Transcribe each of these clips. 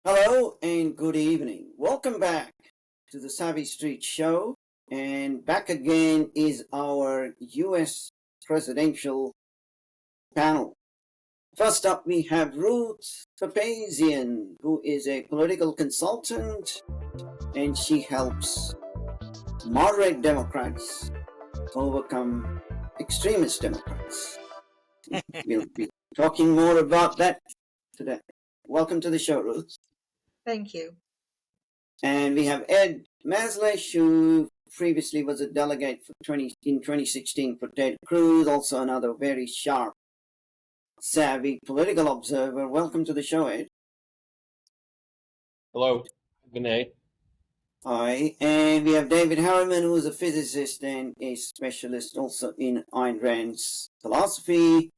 Hello and good evening. Welcome back to the Savvy Street Show. And back again is our US presidential panel. First up, we have Ruth Papazian, who is a political consultant, and she helps moderate Democrats overcome extremist Democrats. We'll be talking more about that today. Welcome to the show, Ruth. Thank you. And we have Ed Mazlish, who previously was a delegate in 2016 for Ted Cruz, also another very sharp, savvy political observer. Welcome to the show, Ed. Hello, Vinay. Hi. And we have David Harriman, who is a physicist and a specialist also in Ayn Rand's philosophy.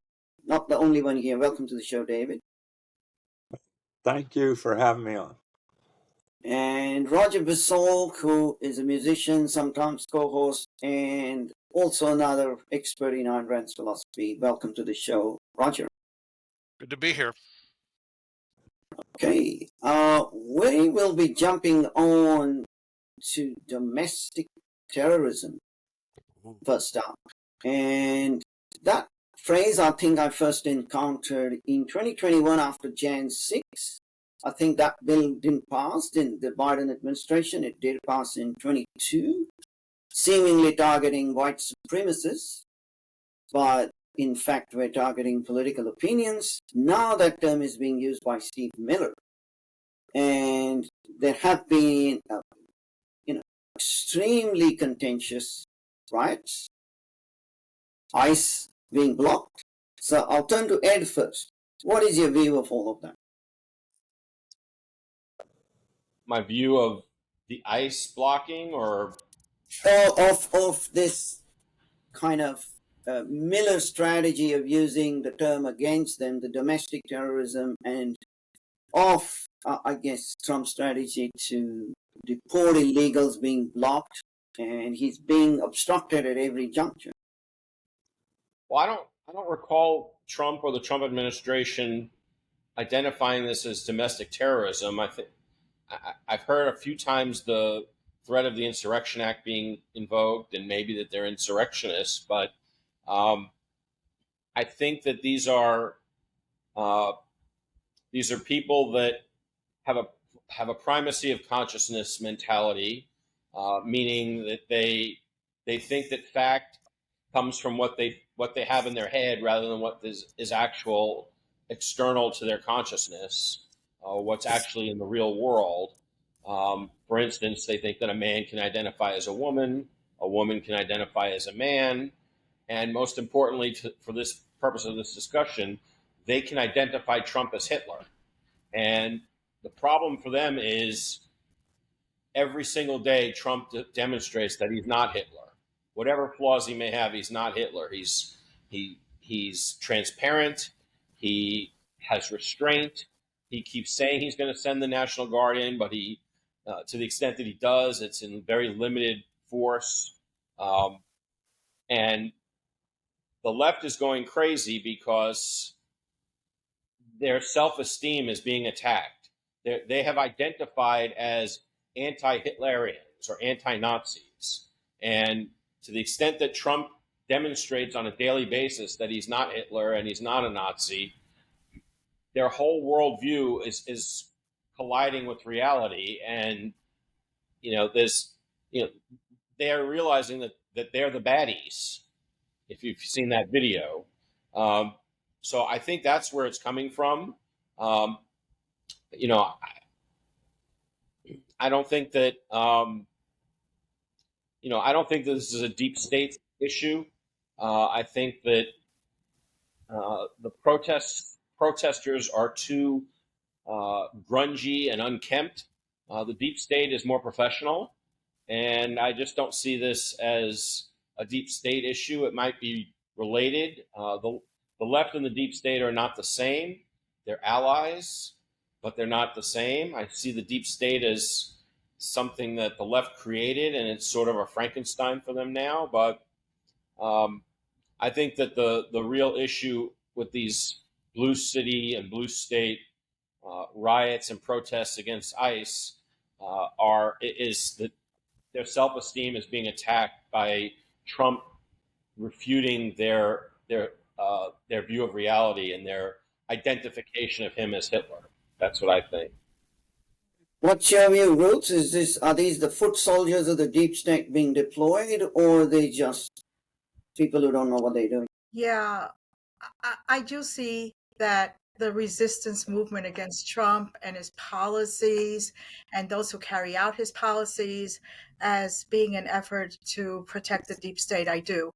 Not the only one here. Welcome to the show, David. Thank you for having me on. And Roger Bissell, who is a musician, sometimes co-host, and also another expert in Ayn Rand's philosophy. Welcome to the show, Roger. Good to be here. Okay, we will be jumping on to domestic terrorism first up. And that phrase I think I first encountered in 2021 after Jan 6. I think that bill didn't pass in the Biden administration. It did pass in 22, seemingly targeting white supremacists, but in fact we're targeting political opinions. Now that term is being used by Steve Miller. And there have been extremely contentious riots, ICE being blocked. So I'll turn to Ed first. What is your view of all of that? My view of the ICE blocking or of this kind of Miller strategy of using the term against them, the domestic terrorism, and of, I guess, Trump's strategy to deport illegals being blocked, and he's being obstructed at every juncture. Well, I don't recall Trump or the Trump administration identifying this as domestic terrorism. I've heard a few times the threat of the Insurrection Act being invoked, and maybe that they're insurrectionists, but I think that these are people that have a primacy of consciousness mentality, meaning that they think that fact comes from what they have in their head rather than what is actual external to their consciousness, what's actually in the real world. For instance, they think that a man can identify as a woman can identify as a man, and most importantly, for this purpose of this discussion, they can identify Trump as Hitler. And the problem for them is every single day Trump demonstrates that he's not Hitler. Whatever flaws he may have, he's not Hitler. He's transparent. He has restraint. He keeps saying he's going to send the National Guard in, but he, to the extent that he does, it's in very limited force. And the left is going crazy because their self-esteem is being attacked. They have identified as anti-Hitlerians or anti-Nazis. And to the extent that Trump demonstrates on a daily basis that he's not Hitler and he's not a Nazi, their whole worldview is colliding with reality. And, they are realizing that they're the baddies, if you've seen that video. So I think that's where it's coming from. I don't think that, I don't think that this is a deep state issue. I think that the protesters are too grungy and unkempt. The deep state is more professional, and I just don't see this as a deep state issue. It might be related. The left and the deep state are not the same. They're allies, but they're not the same. I see the deep state as something that the left created, and it's sort of a Frankenstein for them now. But I think that the real issue with these blue city and blue state riots and protests against ICE is that their self-esteem is being attacked by Trump refuting their view of reality and their identification of him as Hitler. That's what I think. What's your view, Ruth? Are these the foot soldiers of the deep state being deployed, or are they just people who don't know what they're doing? Yeah, I do see that the resistance movement against Trump and his policies and those who carry out his policies as being an effort to protect the deep state. I do.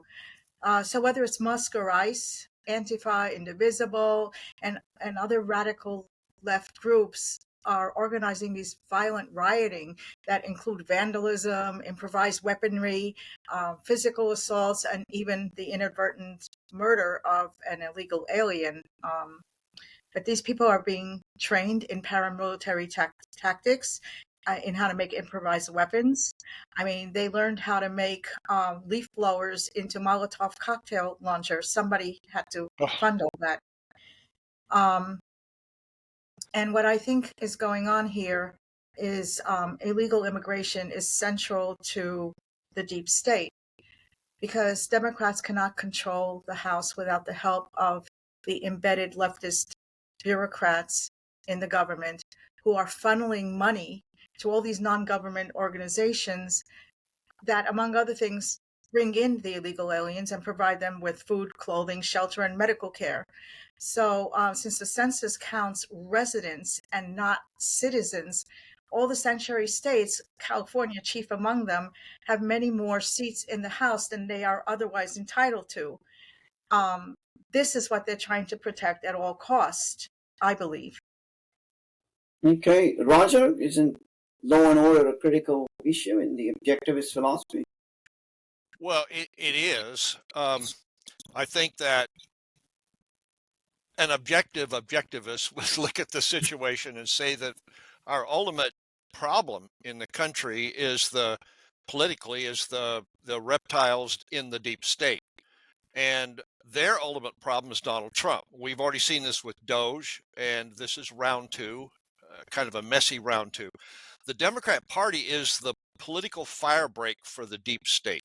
So whether it's Musk or ICE, Antifa, Indivisible, and other radical left groups are organizing these violent rioting that include vandalism, improvised weaponry, physical assaults, and even the inadvertent murder of an illegal alien. But these people are being trained in paramilitary tactics, in how to make improvised weapons. I mean, they learned how to make leaf blowers into Molotov cocktail launchers. Somebody had to fund all that. And what I think is going on here is illegal immigration is central to the deep state, because Democrats cannot control the House without the help of the embedded leftist bureaucrats in the government who are funneling money to all these non-government organizations that, among other things, bring in the illegal aliens and provide them with food, clothing, shelter, and medical care. So since the census counts residents and not citizens, all the sanctuary states, California chief among them, have many more seats in the House than they are otherwise entitled to. This is what they're trying to protect at all costs, I believe. Okay, Roger, isn't law and order a critical issue in the objectivist philosophy? Well, it is. I think that an objectivist would look at the situation and say that our ultimate problem in the country is the reptiles in the deep state. And their ultimate problem is Donald Trump. We've already seen this with Doge, and this is round two, kind of a messy round two. The Democrat Party is the political firebreak for the deep state.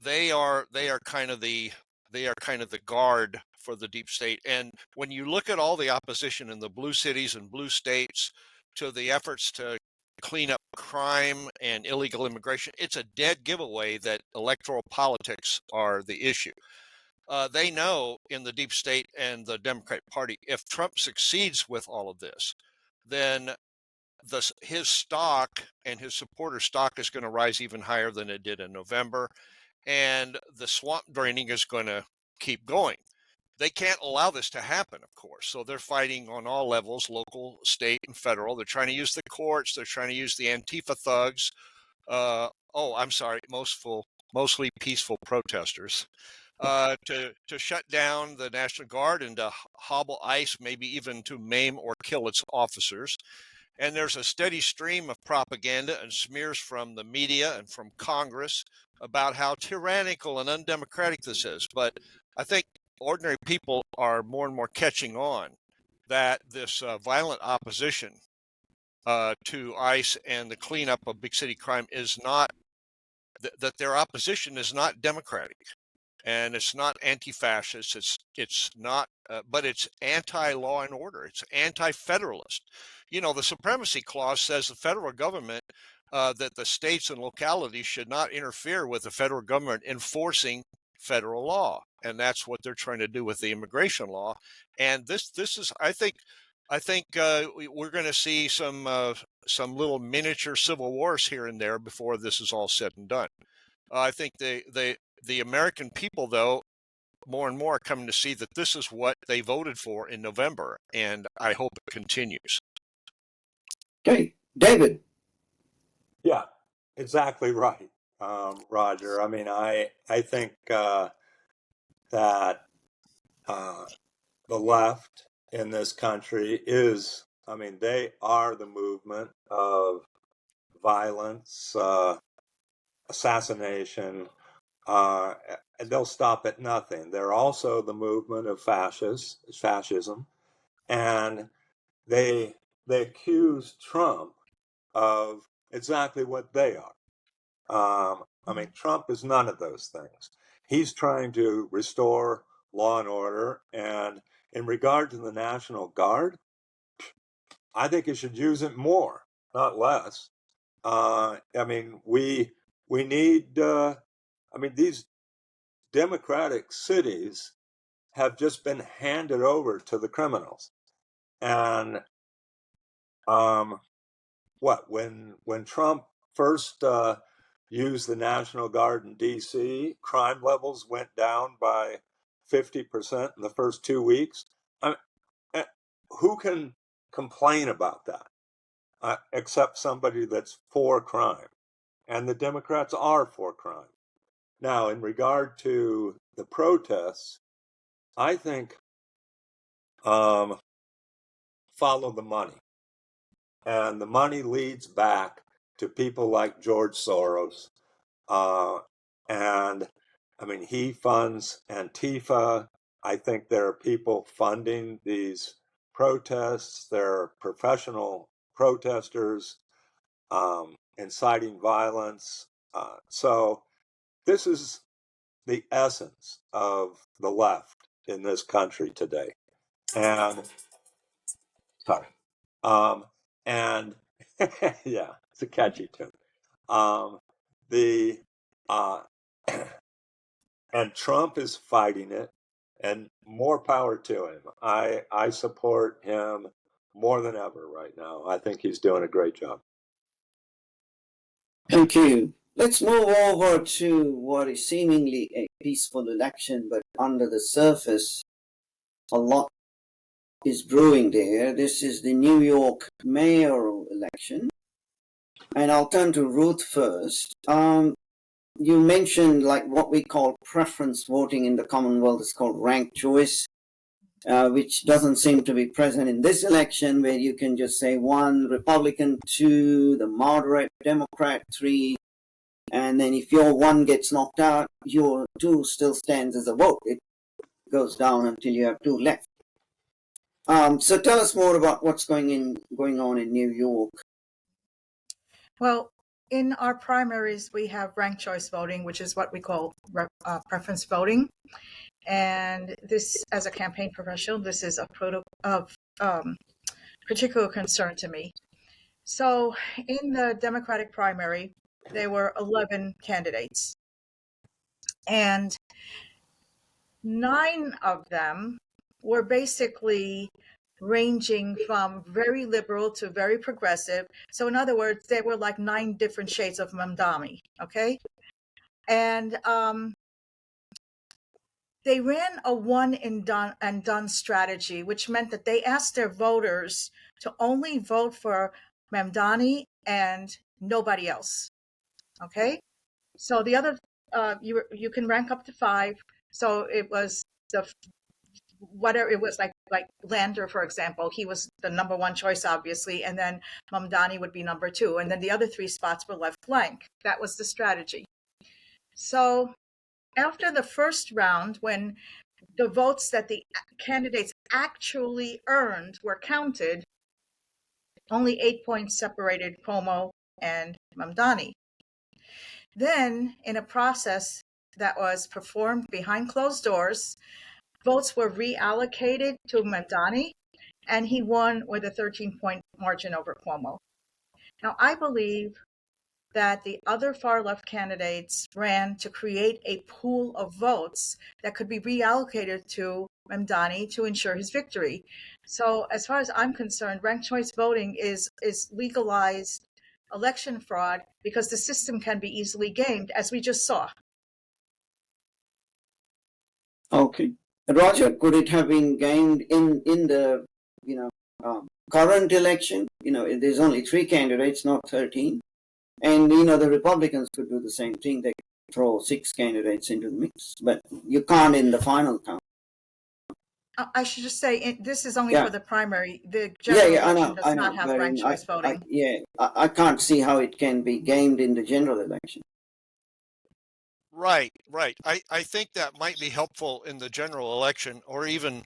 They are kind of the guard for the deep state. And when you look at all the opposition in the blue cities and blue states to the efforts to clean up crime and illegal immigration, it's a dead giveaway that electoral politics are the issue. They know in the deep state and the Democratic Party, if Trump succeeds with all of this, then his stock and his supporter stock is going to rise even higher than it did in November. And the swamp draining is going to keep going. They can't allow this to happen, of course. So they're fighting on all levels, local, state, and federal. They're trying to use the courts. They're trying to use the Antifa thugs. Mostly peaceful protesters. To shut down the National Guard and to hobble ICE, maybe even to maim or kill its officers. And there's a steady stream of propaganda and smears from the media and from Congress about how tyrannical and undemocratic this is. But I think ordinary people are more and more catching on that this violent opposition to ICE and the cleanup of big city crime is not, that their opposition is not democratic. And it's not anti-fascist. It's not, but it's anti-law and order. It's anti-federalist. You know, the Supremacy Clause says the federal government, that the states and localities should not interfere with the federal government enforcing federal law, and that's what they're trying to do with the immigration law. And this is, I think we're going to see some little miniature civil wars here and there before this is all said and done. I think the American people, though, more and more are coming to see that this is what they voted for in November, and I hope it continues. Okay, David. Yeah, exactly right, Roger. I mean, I think that the left in this country is, I mean, they are the movement of violence, assassination, and they'll stop at nothing. They're also the movement of fascism, and they accuse Trump of exactly what they are. I mean, Trump is none of those things. He's trying to restore law and order. And in regard to the National Guard, I think he should use it more, not less. I mean, we need. I mean, these democratic cities have just been handed over to the criminals, and when Trump first used the National Guard in D.C., crime levels went down by 50% in the first 2 weeks. I mean, who can complain about that except somebody that's for crime? And the Democrats are for crime. Now, in regard to the protests, I think follow the money. And the money leads back to people like George Soros. And I mean, he funds Antifa. I think there are people funding these protests. There are professional protesters inciting violence. So this is the essence of the left in this country today. And sorry. And yeah, it's a catchy tune. The and Trump is fighting it, and more power to him. I support him more than ever right now. I think he's doing a great job. Thank you. Let's move over to what is seemingly a peaceful election, but under the surface, a lot is brewing there. This is the New York mayoral election. And I'll turn to Ruth first. You mentioned like what we call preference voting in the Commonwealth is called ranked choice, which doesn't seem to be present in this election, where you can just say 1 Republican, 2 the moderate Democrat, 3, and then if your 1 gets knocked out, your 2 still stands as a vote. It goes down until you have 2 left. So tell us more about what's going on in New York. Well, in our primaries, we have ranked choice voting, which is what we call preference voting. And this, as a campaign professional, this is of particular concern to me. So in the Democratic primary, there were 11 candidates. And 9 of them were basically ranging from very liberal to very progressive. So in other words, there were like 9 different shades of Mamdani, okay? And they ran a one and done strategy, which meant that they asked their voters to only vote for Mamdani and nobody else, okay? So the other, you can rank up to 5. So it was whatever it was, like Lander, for example, he was the number 1 choice, obviously, and then Mamdani would be number 2, and then the other 3 spots were left blank. That was the strategy. So after the first round, when the votes that the candidates actually earned were counted, only 8 points separated Cuomo and Mamdani. Then, in a process that was performed behind closed doors, votes were reallocated to Mamdani, and he won with a 13-point margin over Cuomo. Now, I believe that the other far-left candidates ran to create a pool of votes that could be reallocated to Mamdani to ensure his victory. So as far as I'm concerned, ranked choice voting is legalized election fraud because the system can be easily gamed, as we just saw. Okay. Roger, could it have been gained in the current election? There's only 3 candidates, not 13. And the Republicans could do the same thing. They could throw 6 candidates into the mix, but you can't in the final count. I should just say this is only for the primary. The general election does not have ranked choice voting. I can't see how it can be gamed in the general election. Right. I think that might be helpful in the general election, or even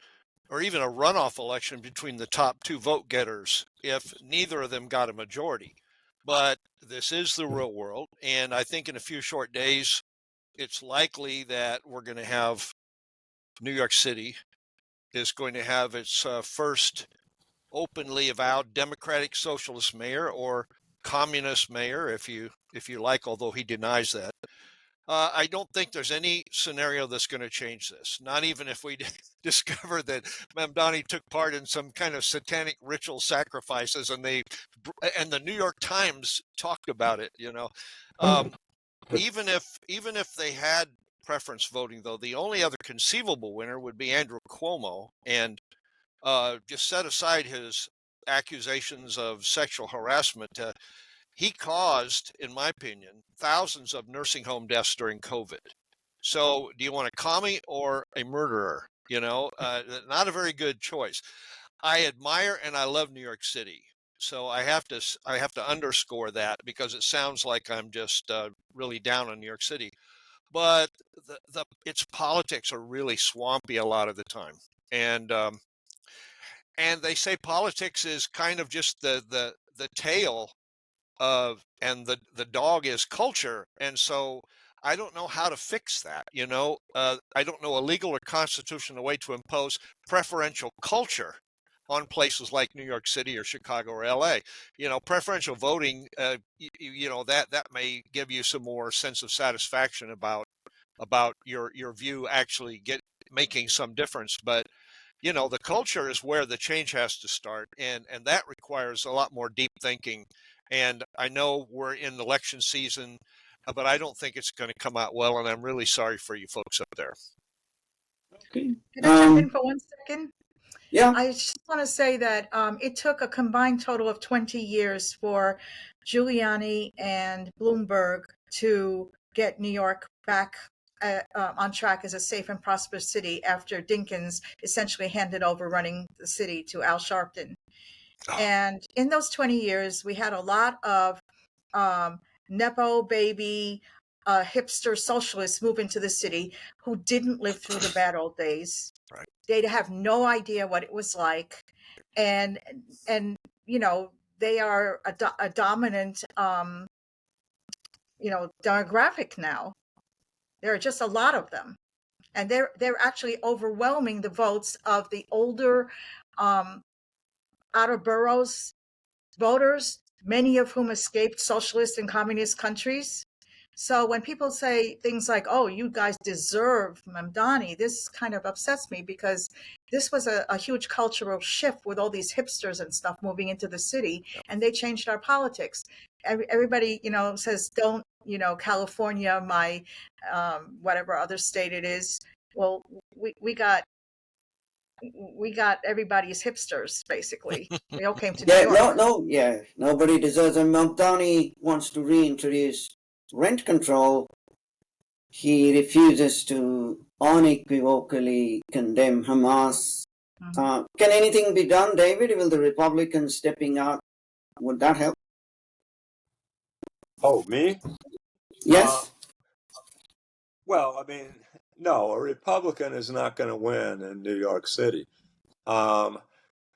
or even a runoff election between the top two vote getters if neither of them got a majority. But this is the real world. And I think in a few short days, it's likely that we're going to have New York City is going to have its first openly avowed democratic socialist mayor, or communist mayor, if you like, although he denies that. I don't think there's any scenario that's going to change this. Not even if we discover that Mamdani took part in some kind of satanic ritual sacrifices, and the New York Times talked about it. Even if they had preference voting, though, the only other conceivable winner would be Andrew Cuomo, and just set aside his accusations of sexual harassment. He caused, in my opinion, thousands of nursing home deaths during COVID. So do you want a commie or a murderer? Not a very good choice. I admire and I love New York City. So I have to underscore that, because it sounds like I'm just really down on New York City. But its politics are really swampy a lot of the time. And they say politics is kind of just the tail of, and the dog is culture. And so I don't know how to fix that. I don't know a legal or constitutional way to impose preferential culture on places like New York City or Chicago or LA. Preferential voting, that may give you some more sense of satisfaction about your view actually making some difference. But the culture is where the change has to start, and that requires a lot more deep thinking. And I know we're in election season, but I don't think it's going to come out well, and I'm really sorry for you folks up there. Okay. Can I jump in for 1 second? Yeah. I just want to say that it took a combined total of 20 years for Giuliani and Bloomberg to get New York back on track as a safe and prosperous city after Dinkins essentially handed over running the city to Al Sharpton. And in those 20 years, we had a lot of Nepo baby hipster socialists move into the city who didn't live through the bad old days. Right. They'd have no idea what it was like. And they are a dominant, demographic now. There are just a lot of them. And they're actually overwhelming the votes of the older outer boroughs voters, many of whom escaped socialist and communist countries. So when people say things like, oh, you guys deserve Mamdani, this kind of upsets me, because this was a huge cultural shift with all these hipsters and stuff moving into the city, and they changed our politics. Everybody, says, don't, California, my whatever other state it is. Well, we got everybody's hipsters, basically. They all came to New York. Nobody deserves. And Mamdani wants to reintroduce rent control. He refuses to unequivocally condemn Hamas. Mhm. Can anything be done, David? Will the Republicans stepping out, would that help? Oh, me? Yes. Well, I mean, no, a Republican is not going to win in New York City. Now,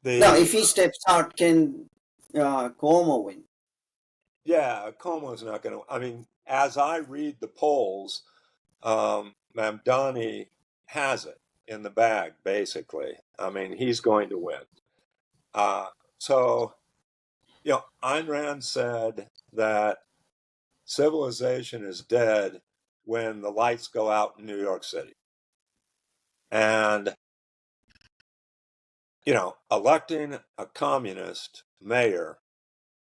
if he steps out, can Cuomo win? Yeah, Cuomo's not going to. I mean, as I read the polls, Mamdani has it in the bag, basically. I mean, he's going to win. So, Ayn Rand said that civilization is dead when the lights go out in New York City. And, electing a communist mayor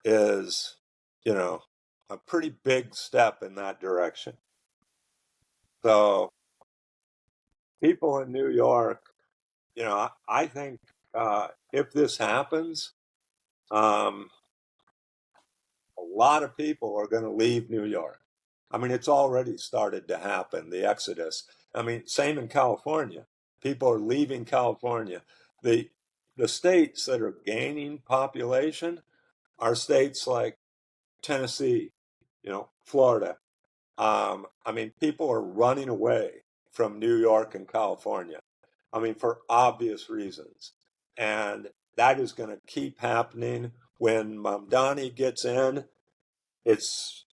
is, a pretty big step in that direction. So people in New York, I think if this happens, a lot of people are going to leave New York. I mean, it's already started to happen, the exodus. I mean, same in California. People are leaving California. The states that are gaining population are states like Tennessee, Florida. I mean, people are running away from New York and California. I mean, for obvious reasons. And that is going to keep happening. When Mamdani gets in, it's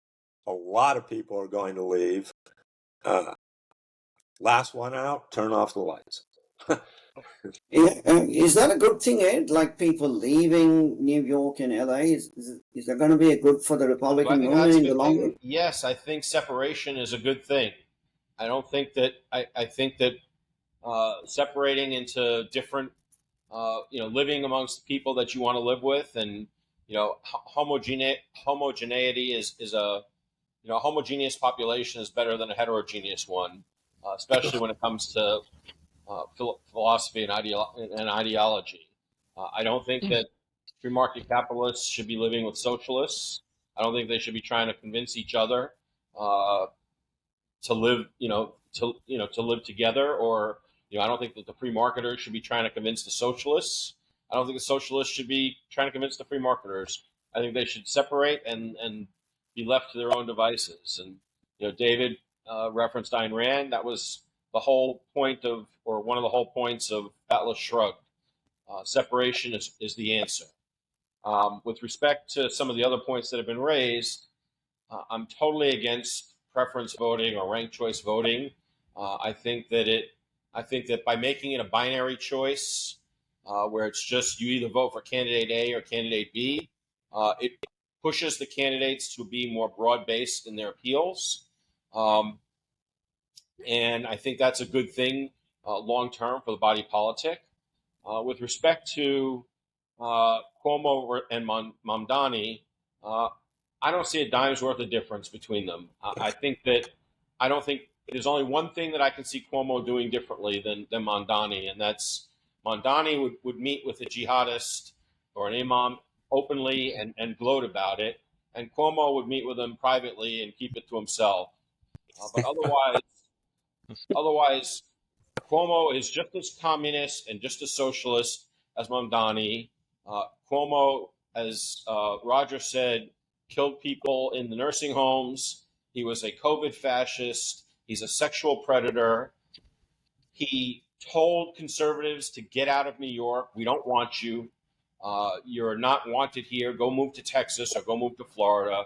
a lot of people are going to leave. Last one out, turn off the lights. Yeah, is that a good thing, Ed? Like people leaving New York and LA? Is that going to be a good for the Well, I Republican think that's movement a in the good long thing. run? Yes, I think separation is a good thing. I don't think that I think that separating into different, living amongst people that you want to live with, and homogeneity is a homogeneous population is better than a heterogeneous one, especially when it comes to philosophy and ideology. I don't think that free market capitalists should be living with socialists. I don't think they should be trying to convince each other uh, to live, to live together. Or I don't think that the free marketers should be trying to convince the socialists. I don't think the socialists should be trying to convince the free marketers. I think they should separate and be left to their own devices. And David referenced Ayn Rand. That was the whole point of, or one of the whole points of Atlas Shrugged. Separation is the answer. With respect to some of the other points that have been raised, I'm totally against preference voting or ranked choice voting. I think that by making it a binary choice, where it's just you either vote for candidate A or candidate B, it pushes the candidates to be more broad-based in their appeals. And I think that's a good thing long-term for the body politic. With respect to Cuomo and Mamdani, I don't see a dime's worth of difference between them. I don't think there's only one thing that I can see Cuomo doing differently than Mamdani, and that's Mamdani would meet with a jihadist or an imam openly and gloat about it, and Cuomo would meet with him privately and keep it to himself. But otherwise, Cuomo is just as communist and just as socialist as Mamdani. Cuomo, as Roger said, killed people in the nursing homes. He was a COVID fascist. He's a sexual predator. He told conservatives to get out of New York. We don't want you. You're not wanted here. Go move to Texas or go move to Florida.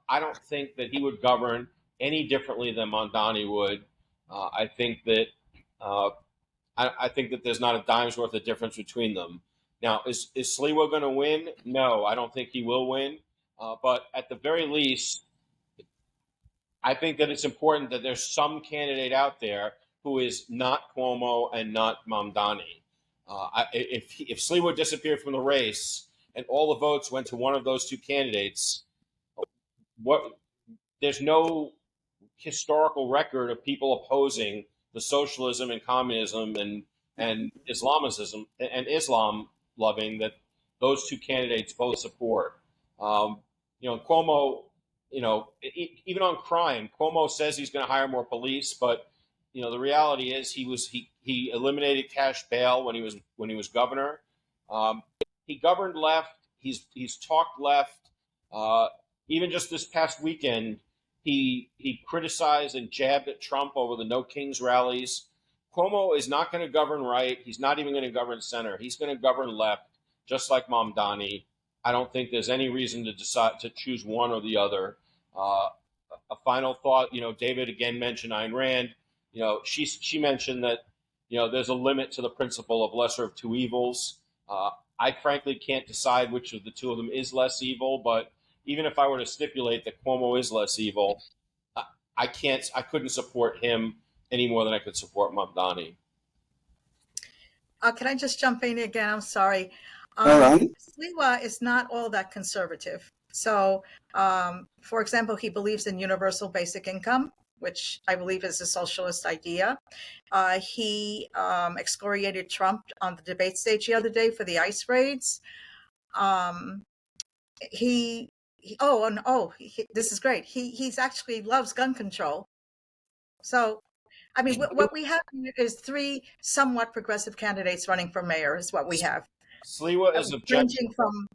I don't think that he would govern any differently than Mamdani would. I think that there's not a dime's worth of difference between them. Now, is Sliwa going to win? No, I don't think he will win. But at the very least, I think that it's important that there's some candidate out there who is not Cuomo and not Mamdani. If Sliwa disappeared from the race and all the votes went to one of those two candidates, there's no historical record of people opposing the socialism and communism and Islamism and Islam loving that those two candidates both support. Cuomo, even on crime, Cuomo says he's going to hire more police, but the reality is he eliminated cash bail when he was governor. He governed left. He's talked left. Even just this past weekend, he criticized and jabbed at Trump over the No Kings rallies. Cuomo is not going to govern right. He's not even going to govern center. He's going to govern left, just like Mamdani. I don't think there's any reason to decide to choose one or the other. A final thought, David again mentioned Ayn Rand. She mentioned that, there's a limit to the principle of lesser of two evils. I frankly can't decide which of the two of them is less evil, but even if I were to stipulate that Cuomo is less evil, I couldn't support him any more than I could support Mamdani. Can I just jump in again? I'm sorry. All right. Sliwa is not all that conservative. So, for example, he believes in universal basic income, which I believe is a socialist idea. He excoriated Trump on the debate stage the other day for the ICE raids. This is great. He's actually loves gun control. So, I mean, what we have is three somewhat progressive candidates running for mayor is what we have. Sliwa is ranging from.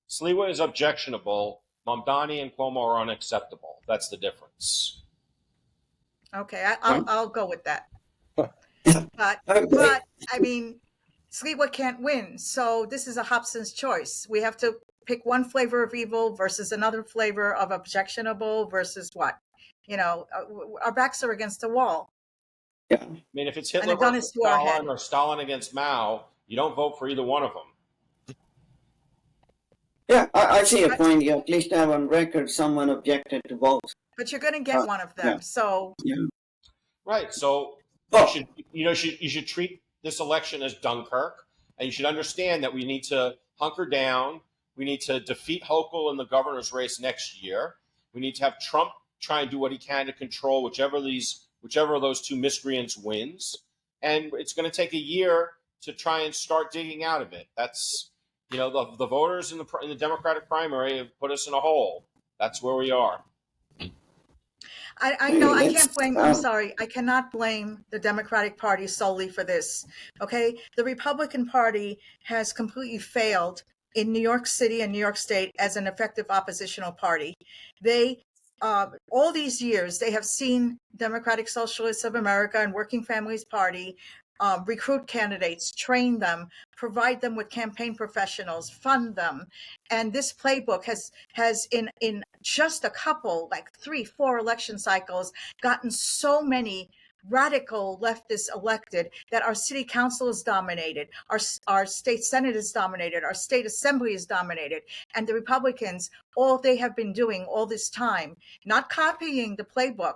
Sliwa is objectionable. Mamdani and Cuomo are unacceptable. That's the difference. Okay, I'll go with that. But I mean, Sliwa can't win. So this is a Hobson's choice. We have to pick one flavor of evil versus another flavor of objectionable versus what? Our backs are against the wall. Yeah. I mean, if it's And Hitler the gun versus is to our head. Stalin or Stalin against Mao, you don't vote for either one of them. Yeah, I see a point. You at least have on record someone objected to both. But you're going to get one of them. Yeah. So Yeah. Right. So Oh. you should treat this election as Dunkirk, and you should understand that we need to hunker down. We need to defeat Hochul in the governor's race next year. We need to have Trump try and do what he can to control whichever of those two miscreants wins, and it's going to take a year to try and start digging out of it. That's the voters in the Democratic primary have put us in a hole. That's where we are. I know I can't blame, I'm sorry, I cannot blame the Democratic Party solely for this. Okay. The Republican Party has completely failed in New York City and New York State as an effective oppositional party. They, all these years, they have seen Democratic Socialists of America and Working Families Party recruit candidates, train them, provide them with campaign professionals, fund them. And this playbook has in just a couple, like 3-4 election cycles, gotten so many radical leftists elected that our city council is dominated, our state senate is dominated, our state assembly is dominated. And the Republicans, all they have been doing all this time, not copying the playbook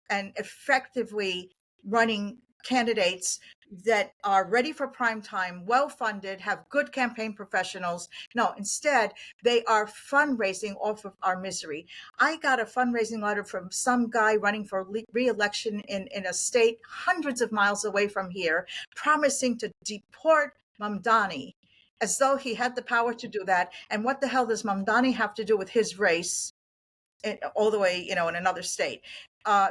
and effectively running candidates that are ready for prime time, well-funded, have good campaign professionals. No, instead, they are fundraising off of our misery. I got a fundraising letter from some guy running for re-election in a state hundreds of miles away from here, promising to deport Mamdani, as though he had the power to do that. And what the hell does Mamdani have to do with his race? All the way, in another state.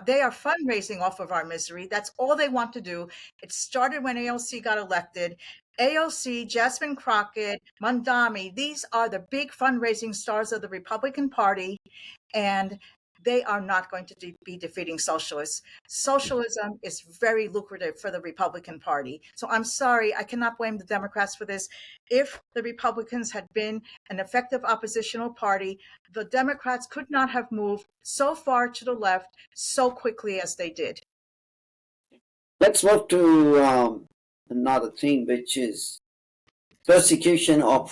They are fundraising off of our misery. That's all they want to do. It started when AOC got elected. AOC, Jasmine Crockett, Mamdani, these are the big fundraising stars of the Republican Party, and they are not going to be defeating socialists. Socialism is very lucrative for the Republican Party. So I'm sorry, I cannot blame the Democrats for this. If the Republicans had been an effective oppositional party, the Democrats could not have moved so far to the left so quickly as they did. Let's move to another thing, which is persecution or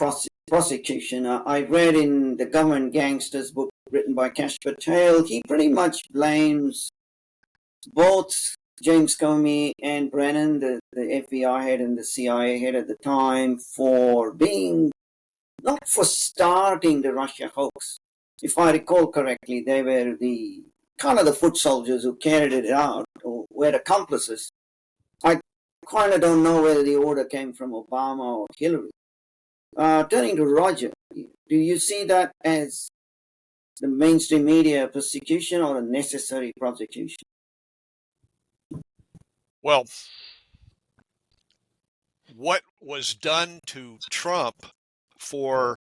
prosecution. I read in the Government Gangsters book written by Kash Patel, he pretty much blames both James Comey and Brennan, the FBI head and the CIA head at the time, for not for starting the Russia hoax. If I recall correctly, they were the kind of the foot soldiers who carried it out, or were accomplices. I kind of don't know whether the order came from Obama or Hillary. Turning to Roger, do you see that as the mainstream media persecution or a necessary prosecution? Well, what was done to Trump for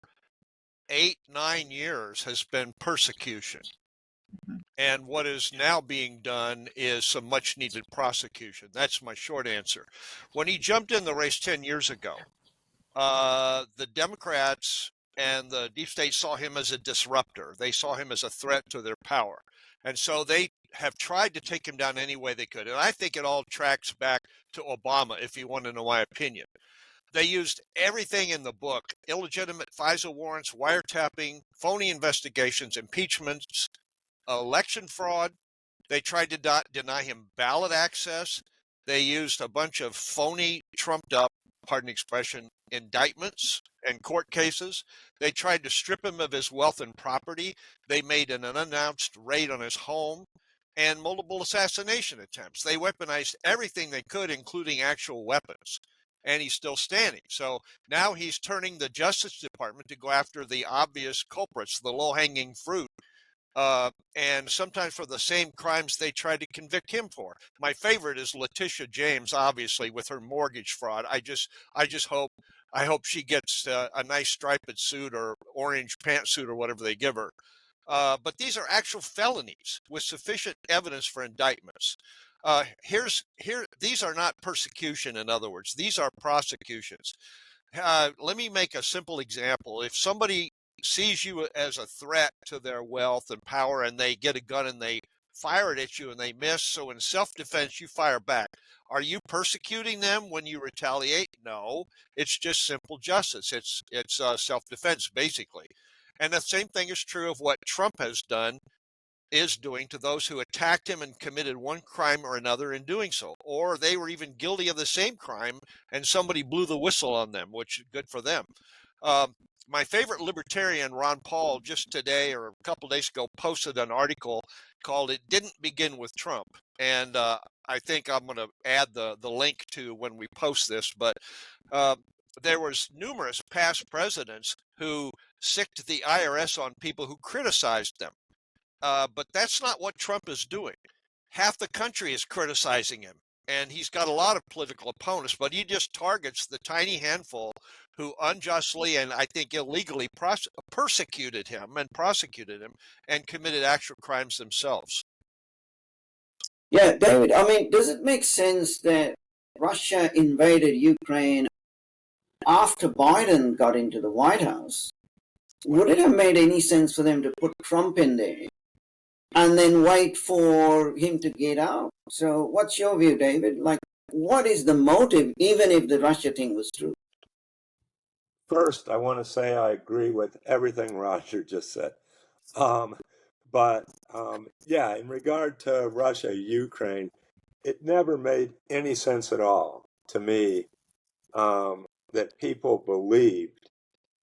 8-9 years has been persecution. And what is now being done is some much needed prosecution. That's my short answer. When he jumped in the race 10 years ago, the Democrats and the deep state saw him as a disruptor. They saw him as a threat to their power. And so they have tried to take him down any way they could. And I think it all tracks back to Obama, if you want to know my opinion. They used everything in the book: illegitimate FISA warrants, wiretapping, phony investigations, impeachments, election fraud. They tried to deny him ballot access. They used a bunch of phony, trumped up, pardon the expression, indictments and court cases. They tried to strip him of his wealth and property. They made an unannounced raid on his home and multiple assassination attempts. They weaponized everything they could, including actual weapons. And he's still standing. So now he's turning the Justice Department to go after the obvious culprits, the low-hanging fruit, and sometimes for the same crimes they tried to convict him for. My favorite is Letitia James, obviously, with her mortgage fraud. I hope she gets a nice striped suit or orange pantsuit or whatever they give her. But these are actual felonies with sufficient evidence for indictments. These are not persecution. In other words, these are prosecutions. Let me make a simple example. If somebody sees you as a threat to their wealth and power, and they get a gun and they fire it at you and they miss, so in self-defense you fire back. Are you persecuting them when you retaliate? No, it's just simple justice. It's self-defense basically. And the same thing is true of what Trump has done, is doing to those who attacked him and committed one crime or another in doing so, or they were even guilty of the same crime and somebody blew the whistle on them, which is good for them. My favorite libertarian, Ron Paul, just today or a couple of days ago posted an article called "It Didn't Begin with Trump," and I think I'm going to add the link to when we post this. But there was numerous past presidents who sicked the IRS on people who criticized them. But that's not what Trump is doing. Half the country is criticizing him, and he's got a lot of political opponents, but he just targets the tiny handful who unjustly and I think illegally persecuted him and prosecuted him and committed actual crimes themselves. Yeah, David, I mean, does it make sense that Russia invaded Ukraine after Biden got into the White House? Would it have made any sense for them to put Trump in there and then wait for him to get out? So what's your view, David? Like, what is the motive, even if the Russia thing was true? First, I want to say I agree with everything Roger just said. Yeah, in regard to Russia, Ukraine, it never made any sense at all to me that people believed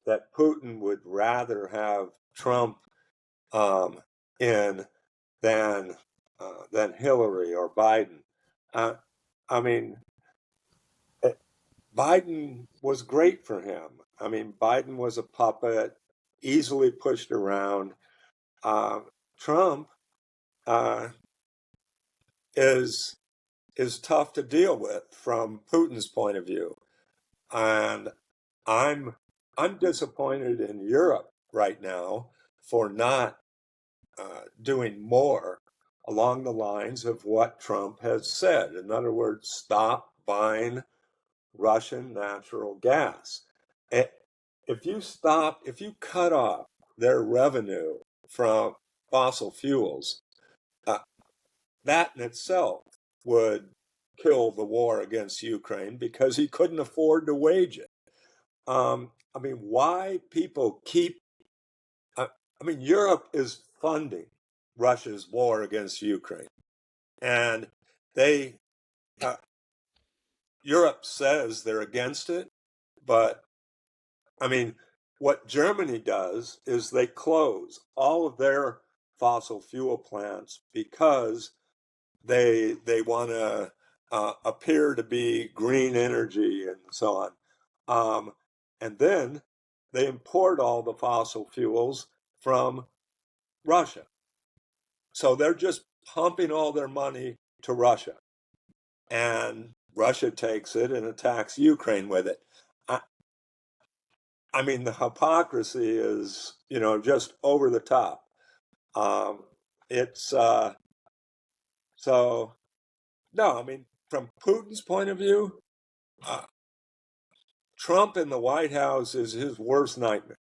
that Putin would rather have Trump in than Hillary or Biden. I mean, Biden was great for him. I mean, Biden was a puppet, easily pushed around. Trump is tough to deal with from Putin's point of view, and I'm disappointed in Europe right now for not doing more along the lines of what Trump has said. In other words, stop buying Russian natural gas. If you cut off their revenue from fossil fuels, that in itself would kill the war against Ukraine because he couldn't afford to wage it. I mean, why people keep, Europe is funding Russia's war against Ukraine. And Europe says they're against it, but I mean, what Germany does is they close all of their fossil fuel plants because they want to appear to be green energy and so on. And then they import all the fossil fuels from Russia. So they're just pumping all their money to Russia. And Russia takes it and attacks Ukraine with it. I mean, the hypocrisy is, just over the top. No, I mean, from Putin's point of view, Trump in the White House is his worst nightmare.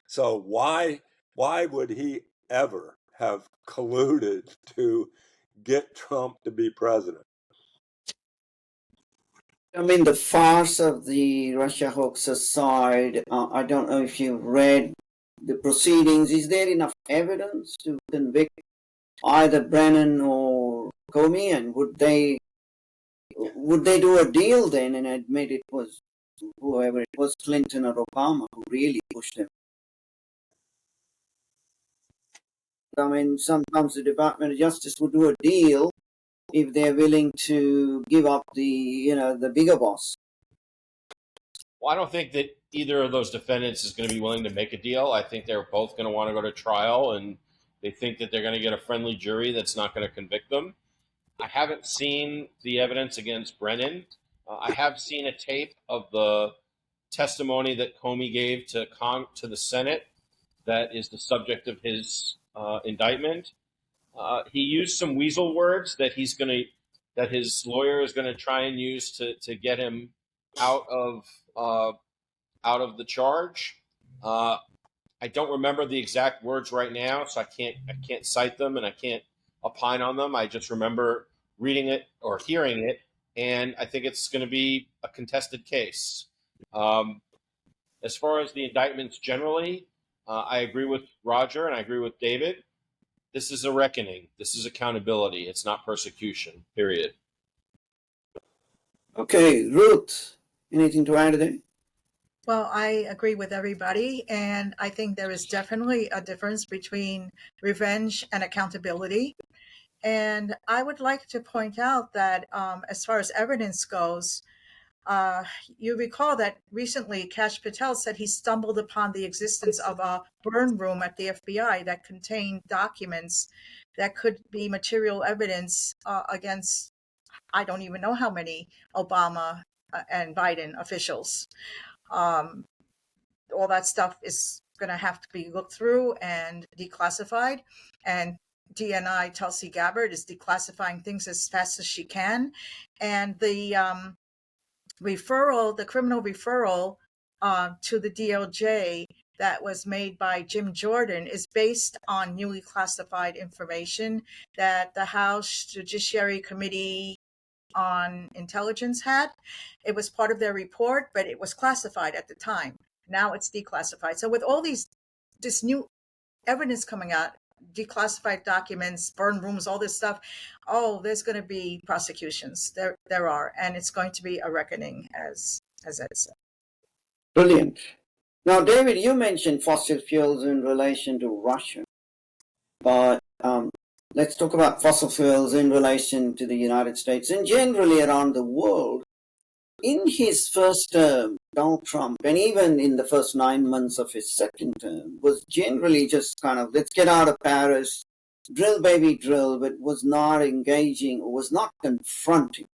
So why would he ever have colluded to get Trump to be president? I mean, the farce of the Russia hoax aside, I don't know if you've read the proceedings. Is there enough evidence to convict either Brennan or Comey? And would they do a deal then and admit it was whoever it was, Clinton or Obama, who really pushed them? I mean, sometimes the Department of Justice would do a deal if they're willing to give up the bigger boss. Well, I don't think that either of those defendants is going to be willing to make a deal. I think they're both going to want to go to trial, and they think that they're going to get a friendly jury that's not going to convict them. I haven't seen the evidence against Brennan. I have seen a tape of the testimony that Comey gave to the Senate that is the subject of his indictment. He used some weasel words that his lawyer is gonna try and use to get him out of the charge. I don't remember the exact words right now, so I can't cite them and I can't opine on them. I just remember reading it or hearing it, and I think it's going to be a contested case. Um, as far as the indictments generally, I agree with Roger and I agree with David. This is a reckoning. This is accountability. It's not persecution. Period. Okay, Ruth, anything to add there? Well, I agree with everybody, and I think there is definitely a difference between revenge and accountability. And I would like to point out that as far as evidence goes, you recall that recently Kash Patel said he stumbled upon the existence of a burn room at the FBI that contained documents that could be material evidence against, I don't even know how many Obama and Biden officials. Um, all that stuff is going to have to be looked through and declassified. And DNI Tulsi Gabbard is declassifying things as fast as she can. And the criminal referral to the DOJ that was made by Jim Jordan is based on newly classified information that the House Judiciary Committee on Intelligence had. It was part of their report, but it was classified at the time. Now it's declassified. So with all this new evidence coming out, declassified documents, burn rooms, all this stuff, there's going to be prosecutions. There are, and it's going to be a reckoning, as Ed said. Brilliant. Now, David, you mentioned fossil fuels in relation to Russia, but let's talk about fossil fuels in relation to the United States and generally around the world. In his first term, Donald Trump, and even in the first 9 months of his second term, was generally just kind of, let's get out of Paris, drill, baby, drill, but was not engaging or was not confronting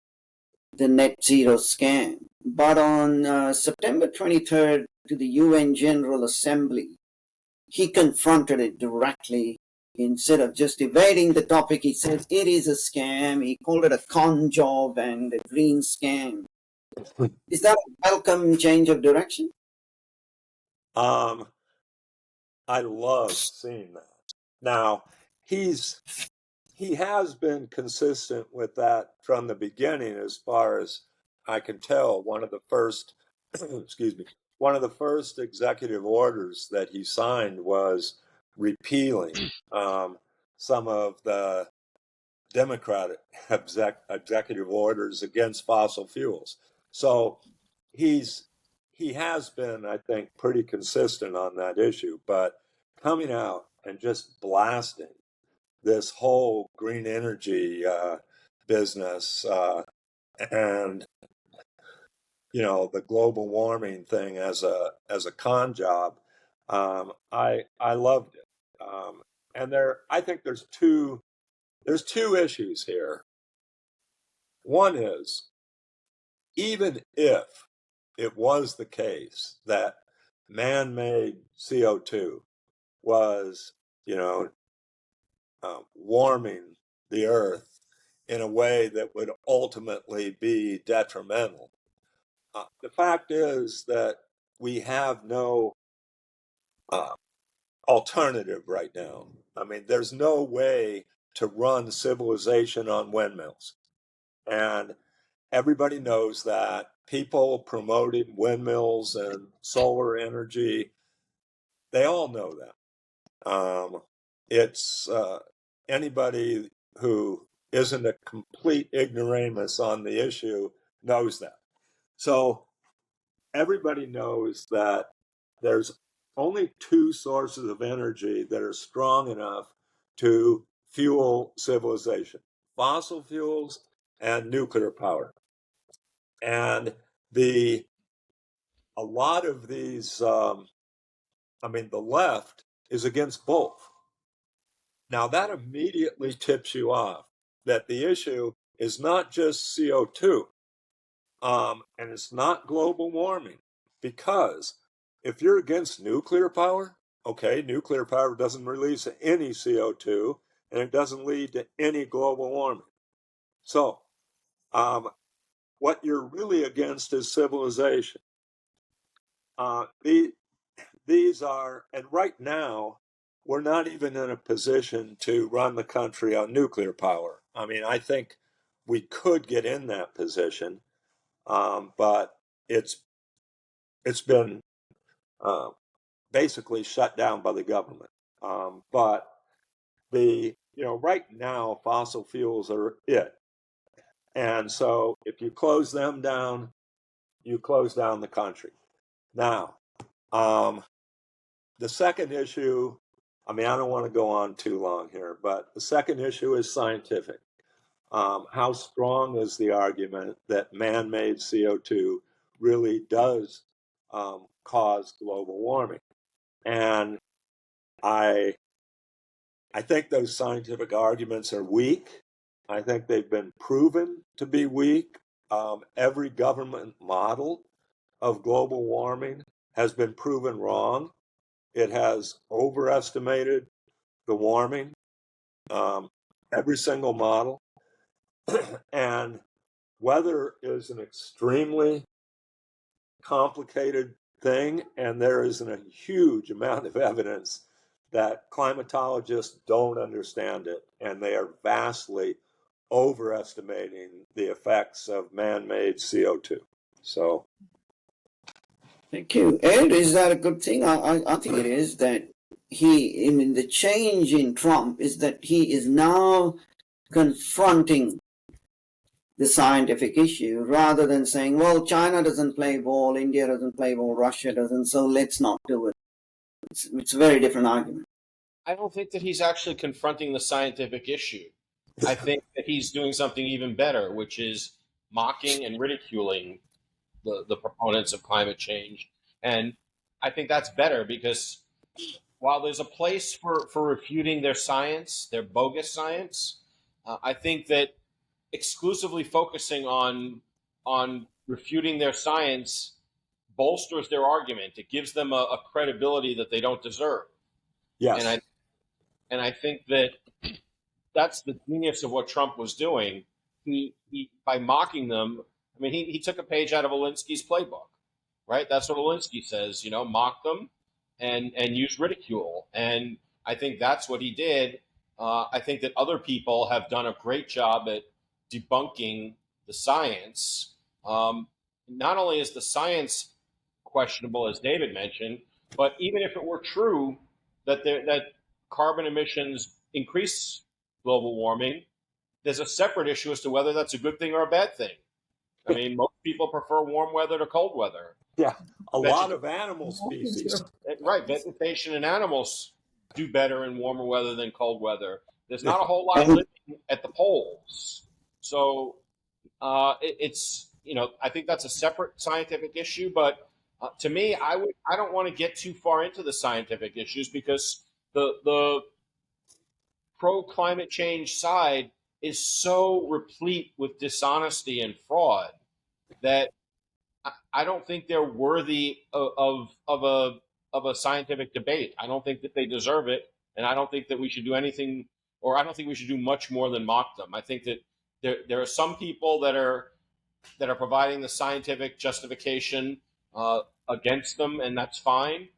the net zero scam. But on September 23rd, to the UN General Assembly, he confronted it directly. Instead of just evading the topic, he said it is a scam. He called it a con job and a green scam. Is that a welcome change of direction? I love seeing that. Now, he has been consistent with that from the beginning, as far as I can tell. One of the first, one of the first executive orders that he signed was repealing some of the Democratic executive orders against fossil fuels. So he has been, I think, pretty consistent on that issue. But coming out and just blasting this whole green energy business and the global warming thing as a con job, I loved it. And I think there's two issues here. One is, even if it was the case that man-made CO2 was, warming the earth in a way that would ultimately be detrimental, the fact is that we have no alternative right now. I mean, there's no way to run civilization on windmills. And everybody knows that. People promoting windmills and solar energy, they all know that. It's anybody who isn't a complete ignoramus on the issue knows that. So everybody knows that there's only two sources of energy that are strong enough to fuel civilization: fossil fuels and nuclear power. And a lot of these, the left is against both. Now that immediately tips you off that the issue is not just CO2, and it's not global warming, because if you're against nuclear power, okay, nuclear power doesn't release any CO2, and it doesn't lead to any global warming. So, what you're really against is civilization. These are, and right now, we're not even in a position to run the country on nuclear power. I mean, I think we could get in that position, but it's been basically shut down by the government. But right now, fossil fuels are it. And so if you close them down, you close down the country. Now, the second issue, I mean, I don't want to go on too long here, but the second issue is scientific. How strong is the argument that man-made CO2 really does cause global warming? And I think those scientific arguments are weak. I think they've been proven to be weak. Every government model of global warming has been proven wrong. It has overestimated the warming, every single model. And weather is an extremely complicated thing, and there is a huge amount of evidence that climatologists don't understand it, and they are vastly overestimating the effects of man-made CO2. So, thank you. Ed, is that a good thing? I think it is that the change in Trump is that he is now confronting the scientific issue rather than saying, well, China doesn't play ball, India doesn't play ball, Russia doesn't, so let's not do it. It's a very different argument. I don't think that he's actually confronting the scientific issue. I think that he's doing something even better, which is mocking and ridiculing the proponents of climate change. And I think that's better because while there's a place for refuting their science, their bogus science, I think that exclusively focusing on refuting their science bolsters their argument. It gives them a credibility that they don't deserve. yes. And I think that that's the genius of what Trump was doing. He by mocking them, I mean, he took a page out of Alinsky's playbook, right? That's what Alinsky says, mock them and use ridicule. And I think that's what he did. I think that other people have done a great job at debunking the science. Not only is the science questionable, as David mentioned, but even if it were true that carbon emissions increase global warming, there's a separate issue as to whether that's a good thing or a bad thing. I mean, most people prefer warm weather to cold weather. Yeah, a lot of animal species. Right, vegetation and animals do better in warmer weather than cold weather. There's not a whole lot living at the poles. So it's, I think that's a separate scientific issue. But to me, I don't want to get too far into the scientific issues because the pro-climate change side is so replete with dishonesty and fraud that I don't think they're worthy of a scientific debate. I don't think that they deserve it, and I don't think that we should do anything, or I don't think we should do much more than mock them. I think that there are some people that are providing the scientific justification against them, and that's fine.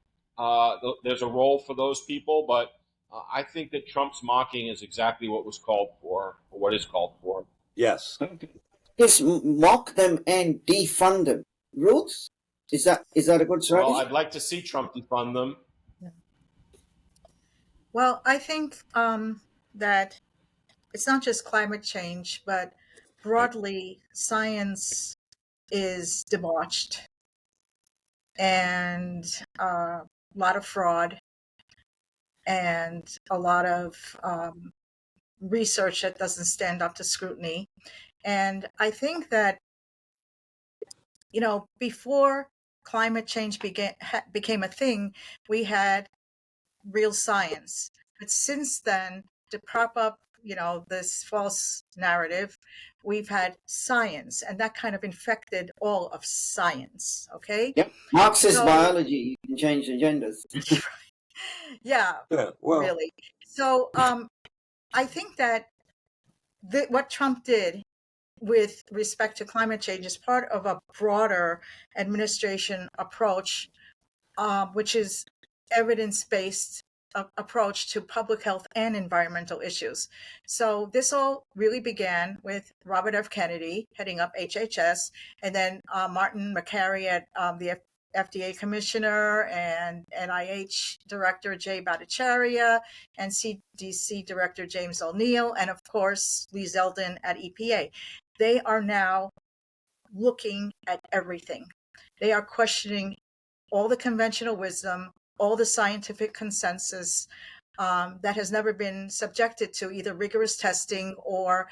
There's a role for those people, but I think that Trump's mocking is exactly what was called for, or what is called for. Yes. Just mock them and defund them. Ruth, is that a good strategy? Well, I'd like to see Trump defund them. Well, I think that it's not just climate change, but broadly, science is debauched and a lot of fraud and a lot of research that doesn't stand up to scrutiny. And I think that, before climate change became a thing, we had real science. But since then, to prop up, this false narrative, we've had science, and that kind of infected all of science. Okay. Yep. Marxist biology, you can change agendas. Yeah, Well, really. So I think that what Trump did with respect to climate change is part of a broader administration approach, which is evidence-based approach to public health and environmental issues. So this all really began with Robert F. Kennedy heading up HHS, and then Martin McCary at the FDA Commissioner and NIH Director Jay Bhattacharya and CDC Director James O'Neill, and of course Lee Zeldin at EPA. They are now looking at everything. They are questioning all the conventional wisdom, all the scientific consensus that has never been subjected to either rigorous testing or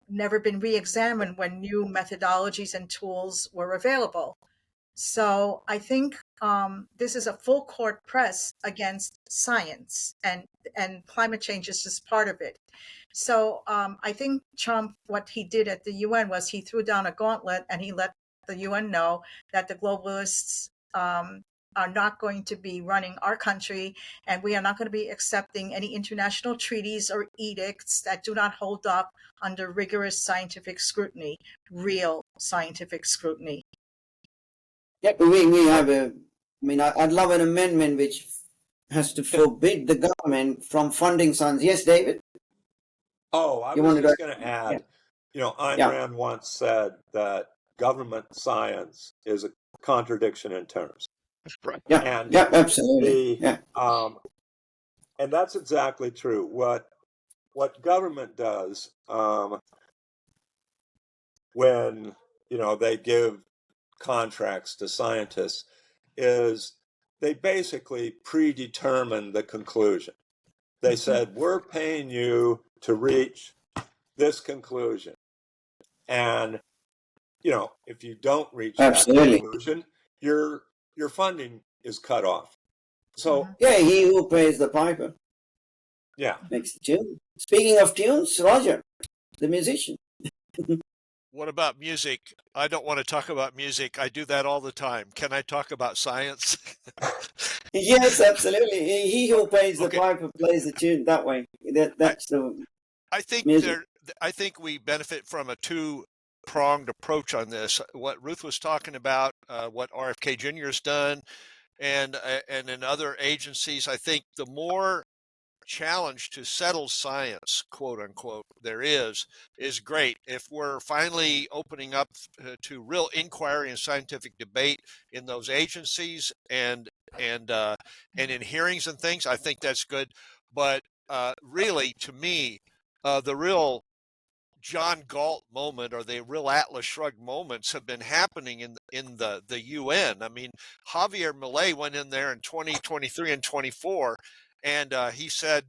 never been re-examined when new methodologies and tools were available. So I think this is a full court press against science, and climate change is just part of it. So I think Trump, what he did at the UN was he threw down a gauntlet and he let the UN know that the globalists are not going to be running our country, and we are not going to be accepting any international treaties or edicts that do not hold up under rigorous scientific scrutiny, real scientific scrutiny. Yeah, we have I'd love an amendment which has to forbid the government from funding science. Yes, David? Oh, I was just going to add, Ayn Rand once said that government science is a contradiction in terms. Right. Yeah, absolutely. And that's exactly true. What government does when they give contracts to scientists is they basically predetermine the conclusion. They said, we're paying you to reach this conclusion. And, if you don't reach that conclusion, your funding is cut off. So he who pays the piper makes the tune. Speaking of tunes, Roger, the musician. What about music? I don't want to talk about music. I do that all the time. Can I talk about science? Yes, absolutely. He who pays the piper plays the tune that way. That's the music. I think we benefit from a two-pronged approach on this. What Ruth was talking about, what RFK Jr. has done, and in other agencies, I think the more challenge to settle science, quote unquote, there is great. If we're finally opening up to real inquiry and scientific debate in those agencies and in hearings and things, I think that's good. But really, to me, the real John Galt moment or the real Atlas Shrugged moments have been happening in the UN. I mean, Javier Milei went in there in 2023 and 24. And he said,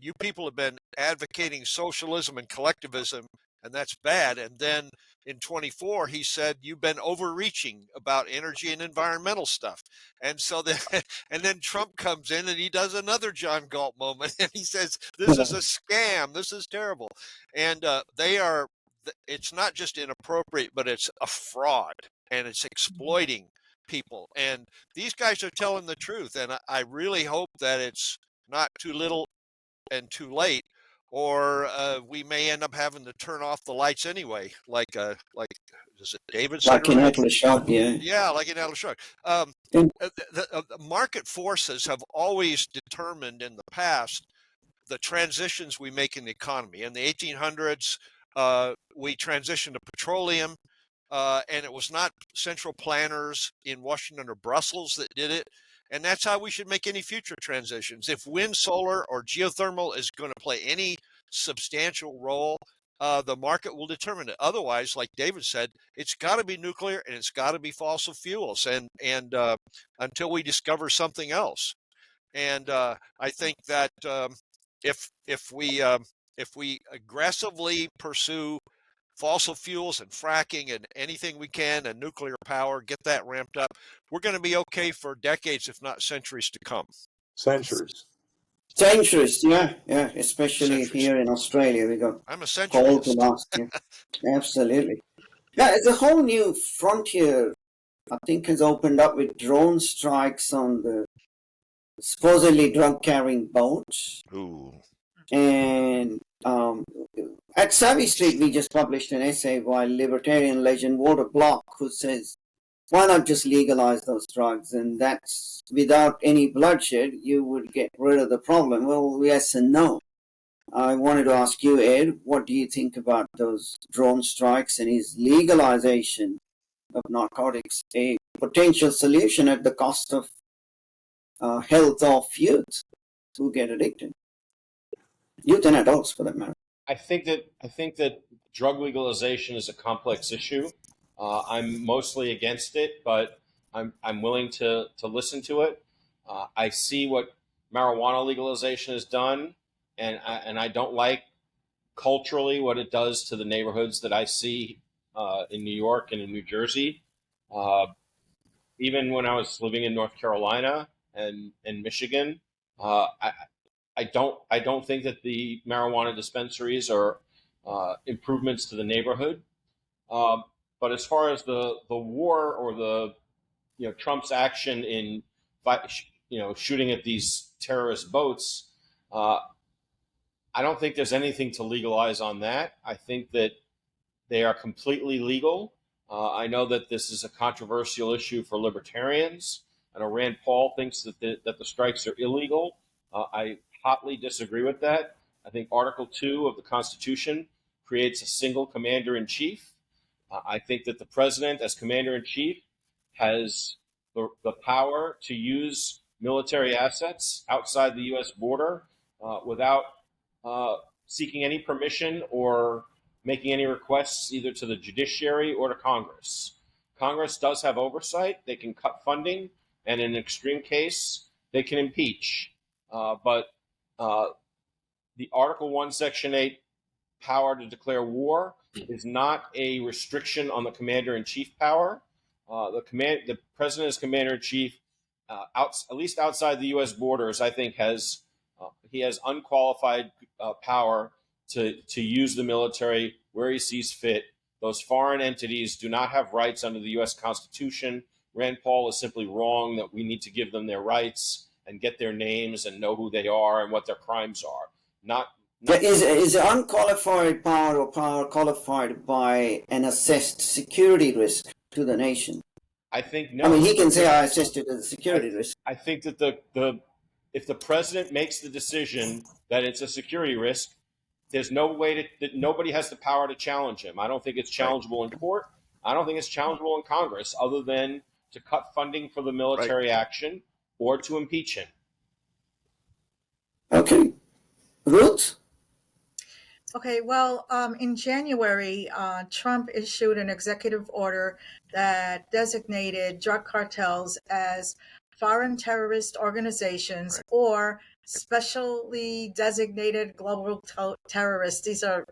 you people have been advocating socialism and collectivism, and that's bad. And then in 24, he said, you've been overreaching about energy and environmental stuff. And so then Trump comes in and he does another John Galt moment, and he says, this is a scam. This is terrible. And it's not just inappropriate, but it's a fraud, and it's exploiting people. And these guys are telling the truth, and I really hope that it's not too little and too late, or we may end up having to turn off the lights anyway, like is it David said, like in Atlas Shrugged, like in Atlas Shrugged. The market forces have always determined in the past the transitions we make in the economy. In the 1800s, we transitioned to petroleum. And it was not central planners in Washington or Brussels that did it. And that's how we should make any future transitions. If wind, solar, or geothermal is going to play any substantial role, the market will determine it. Otherwise, like David said, it's got to be nuclear and it's got to be fossil fuels, and until we discover something else. And I think that if we aggressively pursue fossil fuels and fracking and anything we can, and nuclear power, get that ramped up, we're going to be okay for decades, if not centuries to come. Centuries, yeah. Especially here in Australia, we got I'm a centuryist. last year. Absolutely. Yeah, it's a whole new frontier, I think, has opened up with drone strikes on the supposedly drug-carrying boats. Ooh. And at Savvy Street, we just published an essay by libertarian legend Walter Block, who says, why not just legalize those drugs? And that's without any bloodshed, you would get rid of the problem. Well, yes and no. I wanted to ask you, Ed, what do you think about those drone strikes, and is legalization of narcotics a potential solution at the cost of health of youth who get addicted? Youth and adults, for that matter. I think that drug legalization is a complex issue. I'm mostly against it, but I'm willing to listen to it. I see what marijuana legalization has done, and I don't like culturally what it does to the neighborhoods that I see in New York and in New Jersey. Uh, Even when I was living in North Carolina and Michigan, I don't think that the marijuana dispensaries are improvements to the neighborhood. But as far as the war or the Trump's action in shooting at these terrorist boats, I don't think there's anything to legalize on that. I think that they are completely legal. I know that this is a controversial issue for libertarians. I know Rand Paul thinks that the strikes are illegal. I hotly disagree with that. I think Article 2 of the Constitution creates a single commander-in-chief. I think that the president, as commander-in-chief, has the power to use military assets outside the U.S. border without seeking any permission or making any requests either to the judiciary or to Congress. Congress does have oversight. They can cut funding, and in an extreme case, they can impeach. But the Article 1, Section 8 power to declare war is not a restriction on the commander-in-chief power. The president as commander-in-chief, at least outside the U.S. borders, I think he has unqualified power to use the military where he sees fit. Those foreign entities do not have rights under the U.S. Constitution. Rand Paul is simply wrong that we need to give them their rights and get their names and know who they are and what their crimes are. Not is unqualified power or power qualified by an assessed security risk to the nation? I think no. I mean, he can say I assessed it as a security risk. I think that if the president makes the decision that it's a security risk, there's no way that nobody has the power to challenge him. I don't think it's challengeable in court. I don't think it's challengeable in Congress, other than to cut funding for the military action or to impeach him. Okay. Ruth? Okay, well, in January, Trump issued an executive order that designated drug cartels as foreign terrorist organizations or specially designated global terrorists. These are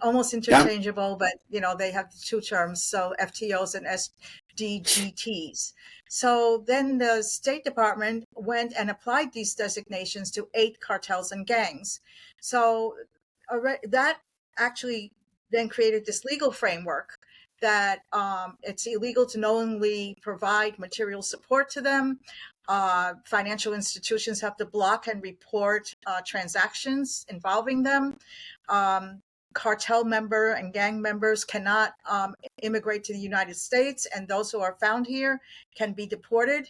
almost interchangeable, but they have the two terms, so FTOs and SDGTs. So then the State Department went and applied these designations to 8 cartels and gangs. So that actually then created this legal framework that it's illegal to knowingly provide material support to them. Financial institutions have to block and report transactions involving them. Cartel member and gang members cannot immigrate to the United States, and those who are found here can be deported.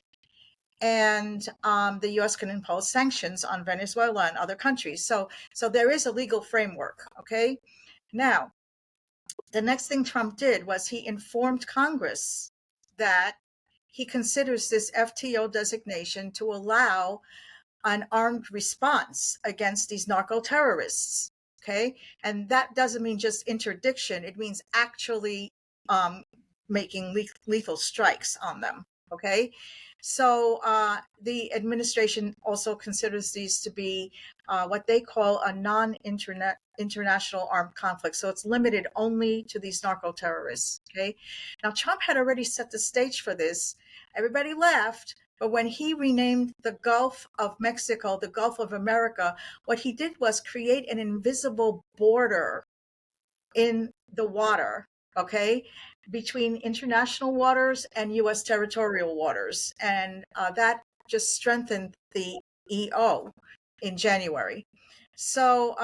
And the U.S. can impose sanctions on Venezuela and other countries. So there is a legal framework, okay? Now, the next thing Trump did was he informed Congress that he considers this FTO designation to allow an armed response against these narco-terrorists, okay? And that doesn't mean just interdiction. It means actually making lethal strikes on them, okay? So the administration also considers these to be what they call a non-international armed conflict. So it's limited only to these narco-terrorists, okay? Now, Trump had already set the stage for this. Everybody laughed, but when he renamed the Gulf of Mexico, the Gulf of America, what he did was create an invisible border in the water, okay, between international waters and U.S. territorial waters. And that just strengthened the EO in January. So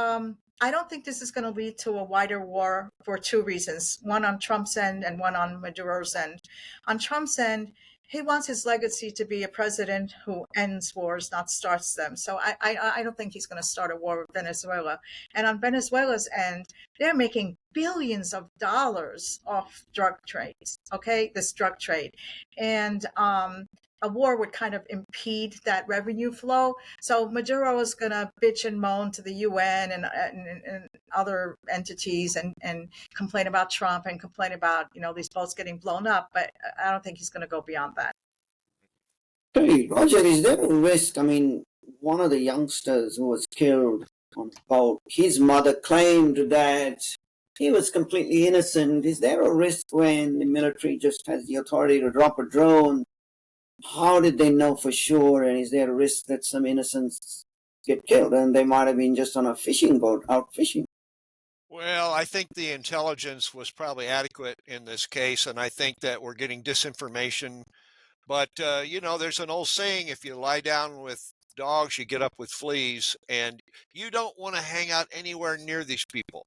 I don't think this is going to lead to a wider war for two reasons, one on Trump's end and one on Maduro's end. On Trump's end, he wants his legacy to be a president who ends wars, not starts them. So I don't think he's going to start a war with Venezuela. And on Venezuela's end, they're making billions of dollars off drug trades, okay, this drug trade. And a war would kind of impede that revenue flow. So Maduro is going to bitch and moan to the UN and other entities and complain about Trump and complain about, these boats getting blown up. But I don't think he's going to go beyond that. Hey, Roger, is there a risk? I mean, one of the youngsters who was killed on the boat, his mother claimed that he was completely innocent. Is there a risk when the military just has the authority to drop a drone? How did they know for sure? And is there a risk that some innocents get killed and they might have been just on a fishing boat out fishing? Well, I think the intelligence was probably adequate in this case, and I think that we're getting disinformation. But, there's an old saying, if you lie down with dogs, you get up with fleas, and you don't want to hang out anywhere near these people.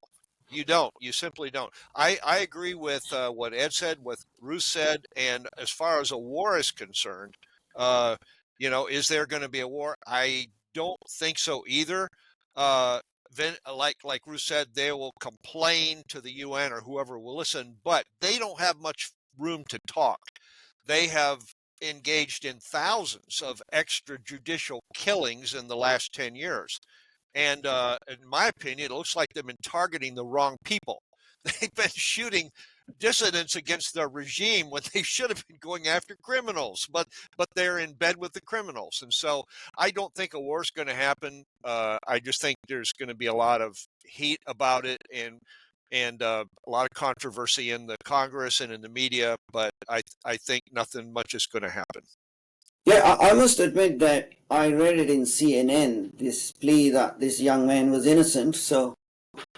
You don't. You simply don't. I agree with what Ed said, what Ruth said, and as far as a war is concerned, is there going to be a war? I don't think so either. Then, like Ruth said, they will complain to the UN or whoever will listen, but they don't have much room to talk. They have engaged in thousands of extrajudicial killings in the last 10 years. And in my opinion, it looks like they've been targeting the wrong people. They've been shooting dissidents against the regime when they should have been going after criminals, but they're in bed with the criminals. And so I don't think a war is going to happen. I just think there's going to be a lot of heat about it and a lot of controversy in the Congress and in the media, but I think nothing much is going to happen. Yeah, I must admit that I read it in CNN, this plea that this young man was innocent, so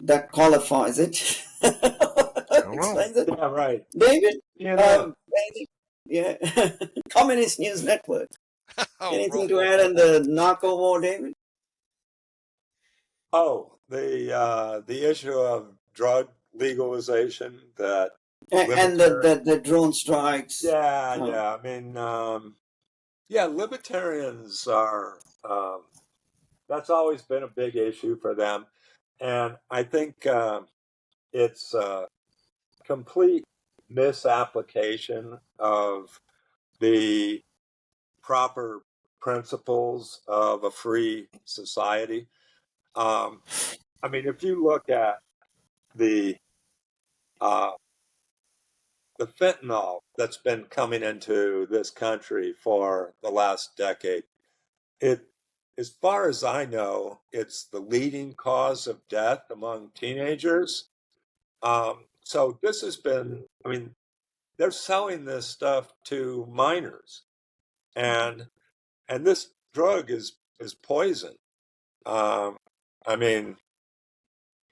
that qualifies it. Explains it. Yeah, right. David? Yeah. Yeah. Communist News Network. Anything to roll add on the narco war, David? Oh, the issue of drug legalization that And the drone strikes. yeah. I mean, libertarians are. That's always been a big issue for them, and I think it's a complete misapplication of the proper principles of a free society. I mean, if you look at the fentanyl that's been coming into this country for the last decade, as far as I know, it's the leading cause of death among teenagers. So this has been, I mean, they're selling this stuff to minors, and this drug is poison. I mean,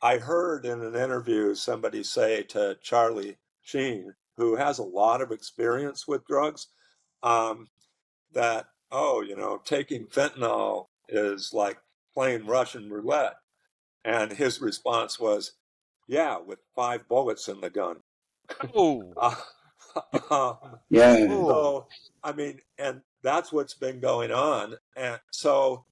I heard in an interview somebody say to Charlie Sheen, who has a lot of experience with drugs, that, taking fentanyl is like playing Russian roulette. And his response was, yeah, with 5 bullets in the gun. Oh. Yeah. So, I mean, and that's what's been going on. And so,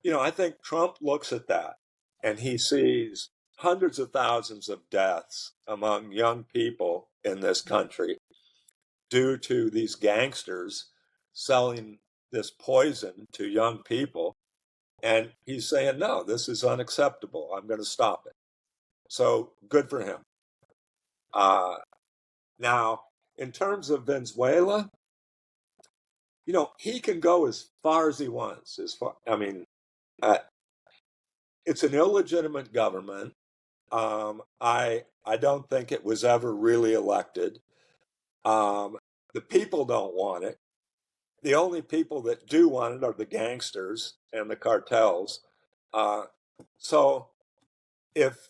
I think Trump looks at that and he sees hundreds of thousands of deaths among young people in this country due to these gangsters selling this poison to young people. And he's saying, no, this is unacceptable. I'm going to stop it. So good for him. Now, in terms of Venezuela, he can go as far as he wants. It's an illegitimate government. I don't think it was ever really elected. The people don't want it. The only people that do want it are the gangsters and the cartels. So if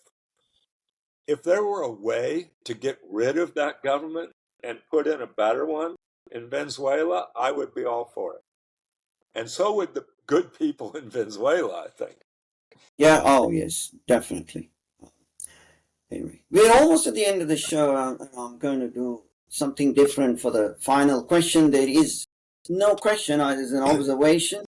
there were a way to get rid of that government and put in a better one in Venezuela, I would be all for it. And so would the good people in Venezuela, I think. Yeah. Oh, yes, definitely. Anyway, we're almost at the end of the show. I'm going to do something different for the final question. There is no question. It is an observation.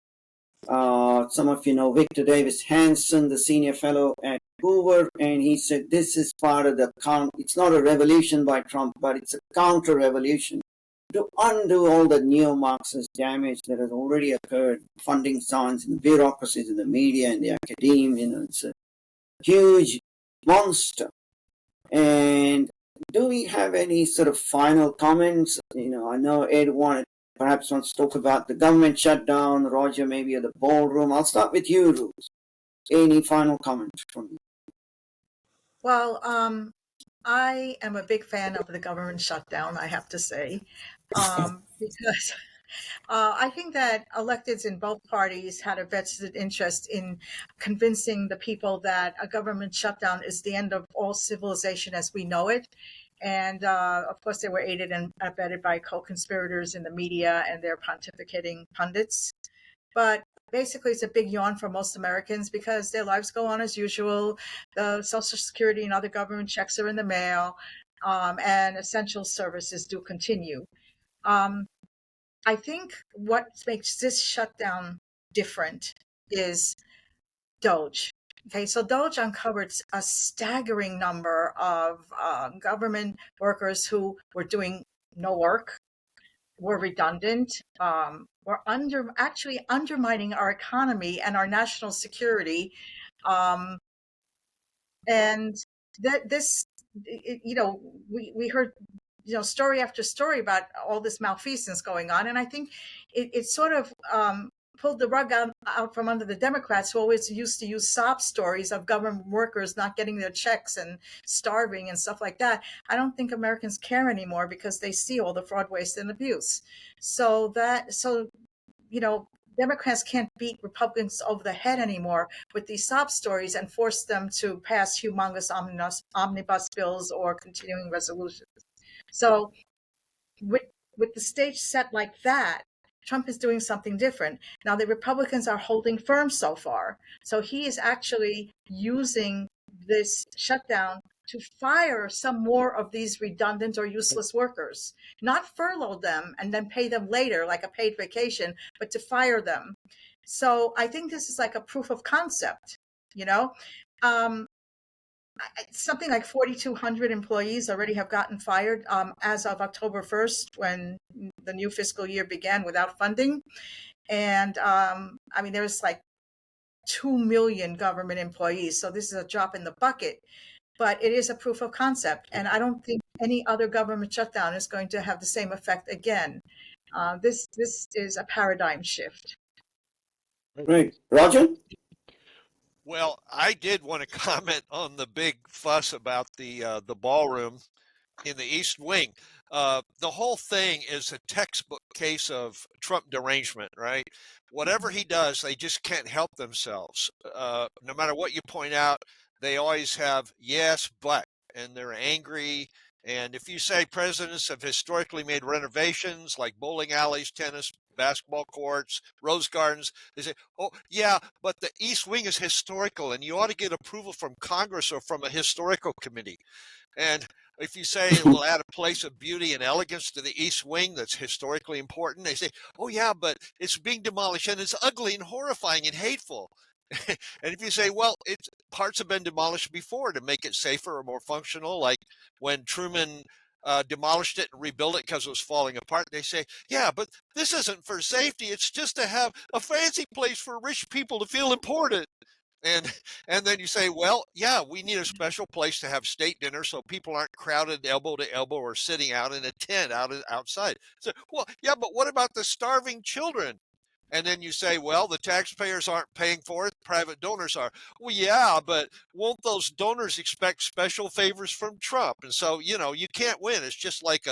Some of you know Victor Davis Hanson, the senior fellow at Hoover, and he said this is part of the it's not a revolution by Trump, but it's a counter-revolution to undo all the neo-Marxist damage that has already occurred, funding signs in the bureaucracies, in the media, in the academia. It's a huge monster. And do we have any sort of final comments? I know Ed perhaps wants to talk about the government shutdown. Roger, maybe at the ballroom. I'll start with you, Ruth. Any final comments from you? Well, I am a big fan of the government shutdown, I have to say, because I think that electeds in both parties had a vested interest in convincing the people that a government shutdown is the end of all civilization as we know it. And of course, they were aided and abetted by co-conspirators in the media and their pontificating pundits. But basically, it's a big yawn for most Americans because their lives go on as usual. The Social Security and other government checks are in the mail, and essential services do continue. Um, I think what makes this shutdown different is Doge. Okay, so Doge uncovered a staggering number of government workers who were doing no work, were redundant, were actually undermining our economy and our national security. Um, and this, we heard, story after story about all this malfeasance going on. And I think it sort of pulled the rug out from under the Democrats, who always used to use sob stories of government workers not getting their checks and starving and stuff like that. I don't think Americans care anymore because they see all the fraud, waste, and abuse. So Democrats can't beat Republicans over the head anymore with these sob stories and force them to pass humongous omnibus bills or continuing resolutions. So with the stage set like that, Trump is doing something different. Now, the Republicans are holding firm so far. So he is actually using this shutdown to fire some more of these redundant or useless workers, not furlough them and then pay them later like a paid vacation, but to fire them. So I think this is like a proof of concept, something like 4,200 employees already have gotten fired as of October 1st, when the new fiscal year began without funding. And there's like 2 million government employees. So this is a drop in the bucket, but it is a proof of concept. And I don't think any other government shutdown is going to have the same effect again. This is a paradigm shift. Right. Roger? Well, I did want to comment on the big fuss about the ballroom in the East Wing. The whole thing is a textbook case of Trump derangement, right? Whatever he does, they just can't help themselves. No matter what you point out, they always have yes, but, and they're angry. And if you say presidents have historically made renovations like bowling alleys, tennis, basketball courts, rose gardens, they say, oh, yeah, but the East Wing is historical and you ought to get approval from Congress or from a historical committee. And if you say it will add a place of beauty and elegance to the East Wing that's historically important, they say, oh, yeah, but it's being demolished and it's ugly and horrifying and hateful. And if you say, well, parts have been demolished before to make it safer or more functional, like when Truman demolished it and rebuilt it because it was falling apart, they say, yeah, but this isn't for safety. It's just to have a fancy place for rich people to feel important. And then you say, well, yeah, we need a special place to have state dinner so people aren't crowded elbow to elbow or sitting out in a tent outside. So, well, yeah, but what about the starving children? And then you say, well, the taxpayers aren't paying for it, private donors are. Well, yeah, but won't those donors expect special favors from Trump? And so, you can't win. It's just like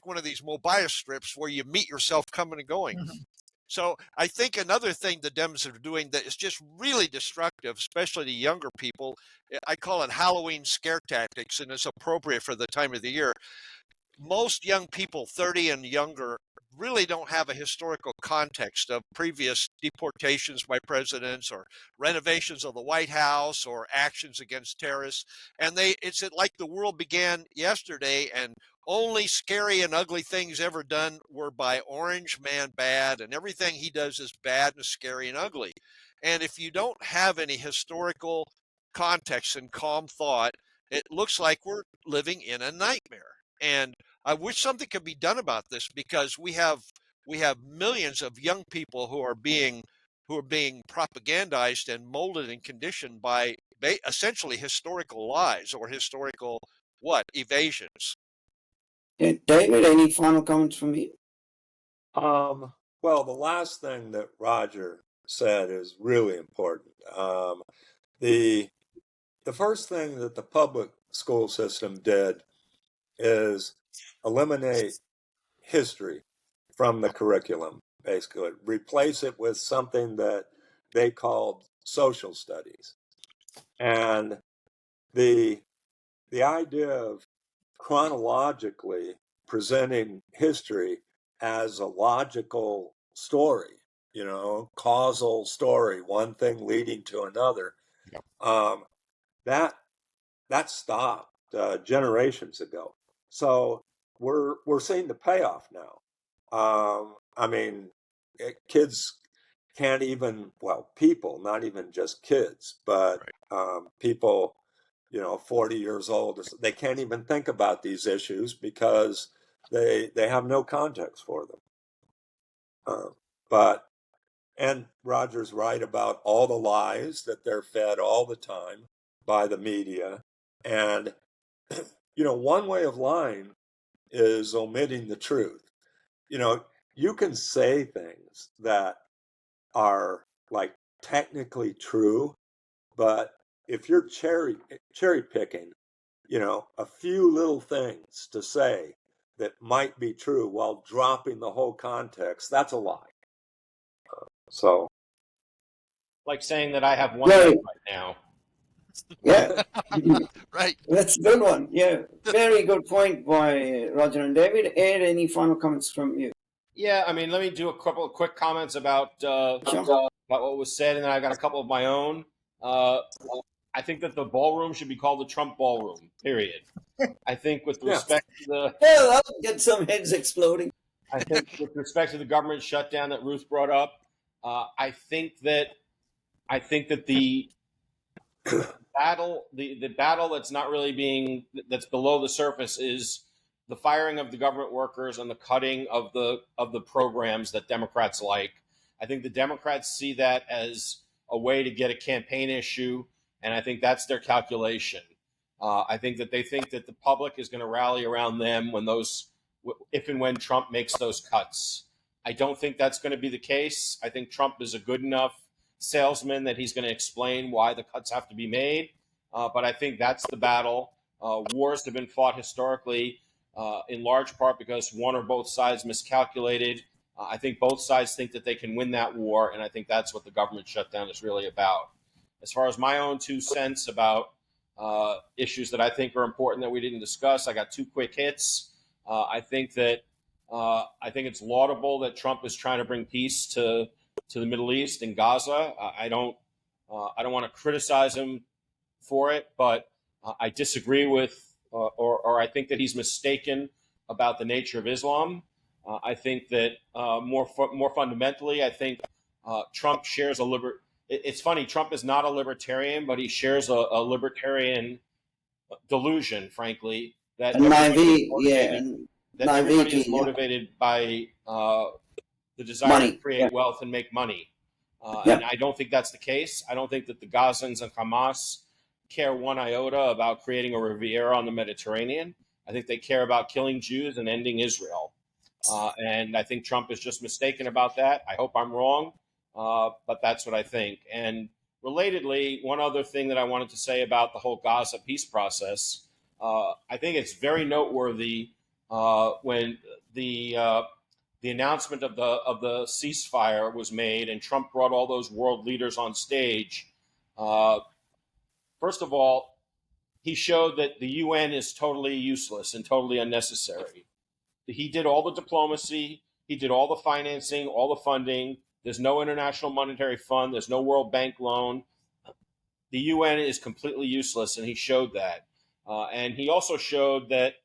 one of these Mobius strips where you meet yourself coming and going. Mhm. So I think another thing the Dems are doing that is just really destructive, especially to younger people, I call it Halloween scare tactics, and it's appropriate for the time of the year. most young people 30 and younger really don't have a historical context of previous deportations by presidents or renovations of the White House or actions against terrorists. And it's like the world began yesterday, and only scary and ugly things ever done were by Orange Man Bad, and everything he does is bad and scary and ugly. And if you don't have any historical context and calm thought, it looks like we're living in a nightmare. And I wish something could be done about this, because we have millions of young people who are being propagandized and molded and conditioned by essentially historical lies or historical evasions. David, any final comments from you? Well, the last thing that Roger said is really important. The first thing that the public school system did is eliminate history from the curriculum, basically. Replace it with something that they called social studies. And the idea of chronologically presenting history as a logical story, causal story, one thing leading to another, that stopped generations ago. So we're seeing the payoff now. I mean, kids can't even, people, not even just kids, but people, 40 years old, they can't even think about these issues because they have no context for them. And Roger's right about all the lies that they're fed all the time by the media. And, one way of lying is omitting the truth. You can say things that are like technically true, but if you're cherry picking, a few little things to say that might be true while dropping the whole context, that's a lie. So, like saying that I have one leg right now. Yeah. Right. That's a good one. Yeah. Very good point by Roger and David. Ed, any final comments from you? Yeah, I mean, let me do a couple of quick comments about what was said, and then I got a couple of my own. I think that the ballroom should be called the Trump Ballroom, period. I think with respect to the... Yeah, that'll get some heads exploding. I think with respect to the government shutdown that Ruth brought up, I think that the battle, the battle that's not really that's below the surface is the firing of the government workers and the cutting of the programs that Democrats like. I think the Democrats see that as a way to get a campaign issue, and I think that's their calculation. I think that they think that the public is going to rally around them if and when Trump makes those cuts. I don't think that's going to be the case. I think Trump is a good enough salesman that he's going to explain why the cuts have to be made. But I think that's the battle. Wars have been fought historically in large part because one or both sides miscalculated. I think both sides think that they can win that war, and I think that's what the government shutdown is really about. As far as my own 2 cents about issues that I think are important that we didn't discuss, I got 2 quick hits. I think it's laudable that Trump is trying to bring peace to the Middle East and Gaza. I don't want to criticize him for it, but I disagree with, or I think that he's mistaken about the nature of Islam. I think that more fundamentally, I think Trump shares It's funny, Trump is not a libertarian, but he shares a libertarian delusion, frankly, that everybody is motivated by the desire to create wealth and make money. And I don't think that's the case. I don't think that the Gazans and Hamas care one iota about creating a Riviera on the Mediterranean. I think they care about killing Jews and ending Israel. And I think Trump is just mistaken about that. I hope I'm wrong, but that's what I think. And relatedly, one other thing that I wanted to say about the whole Gaza peace process, I think it's very noteworthy when the announcement of the ceasefire was made and Trump brought all those world leaders on stage. First of all, he showed that the UN is totally useless and totally unnecessary. he did all the diplomacy, he did all the financing, all the funding. There's no International Monetary Fund, there's no World Bank loan. The UN is completely useless, and he showed that. And he also showed that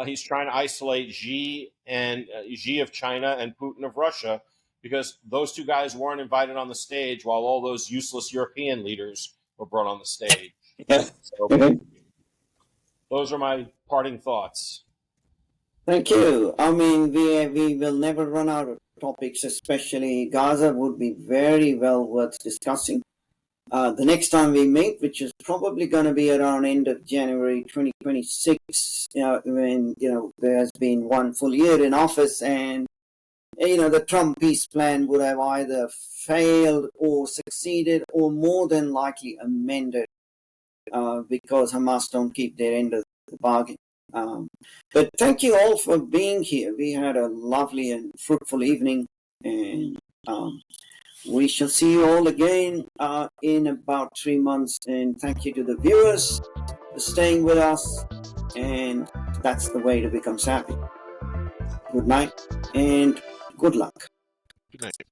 he's trying to isolate Xi of China and Putin of Russia, because those two guys weren't invited on the stage while all those useless European leaders were brought on the stage. Yeah. So those are my parting thoughts. Thank you. I mean, we will never run out of topics, especially Gaza would be very well worth discussing. The next time we meet, which is probably going to be around end of January 2026, when, there has been one full year in office, and, the Trump peace plan would have either failed or succeeded or more than likely amended, because Hamas don't keep their end of the bargain. But thank you all for being here. We had a lovely and fruitful evening, and we shall see you all again in about 3 months. And thank you to the viewers for staying with us. And that's the way to become savvy. Good night and good luck. Good night.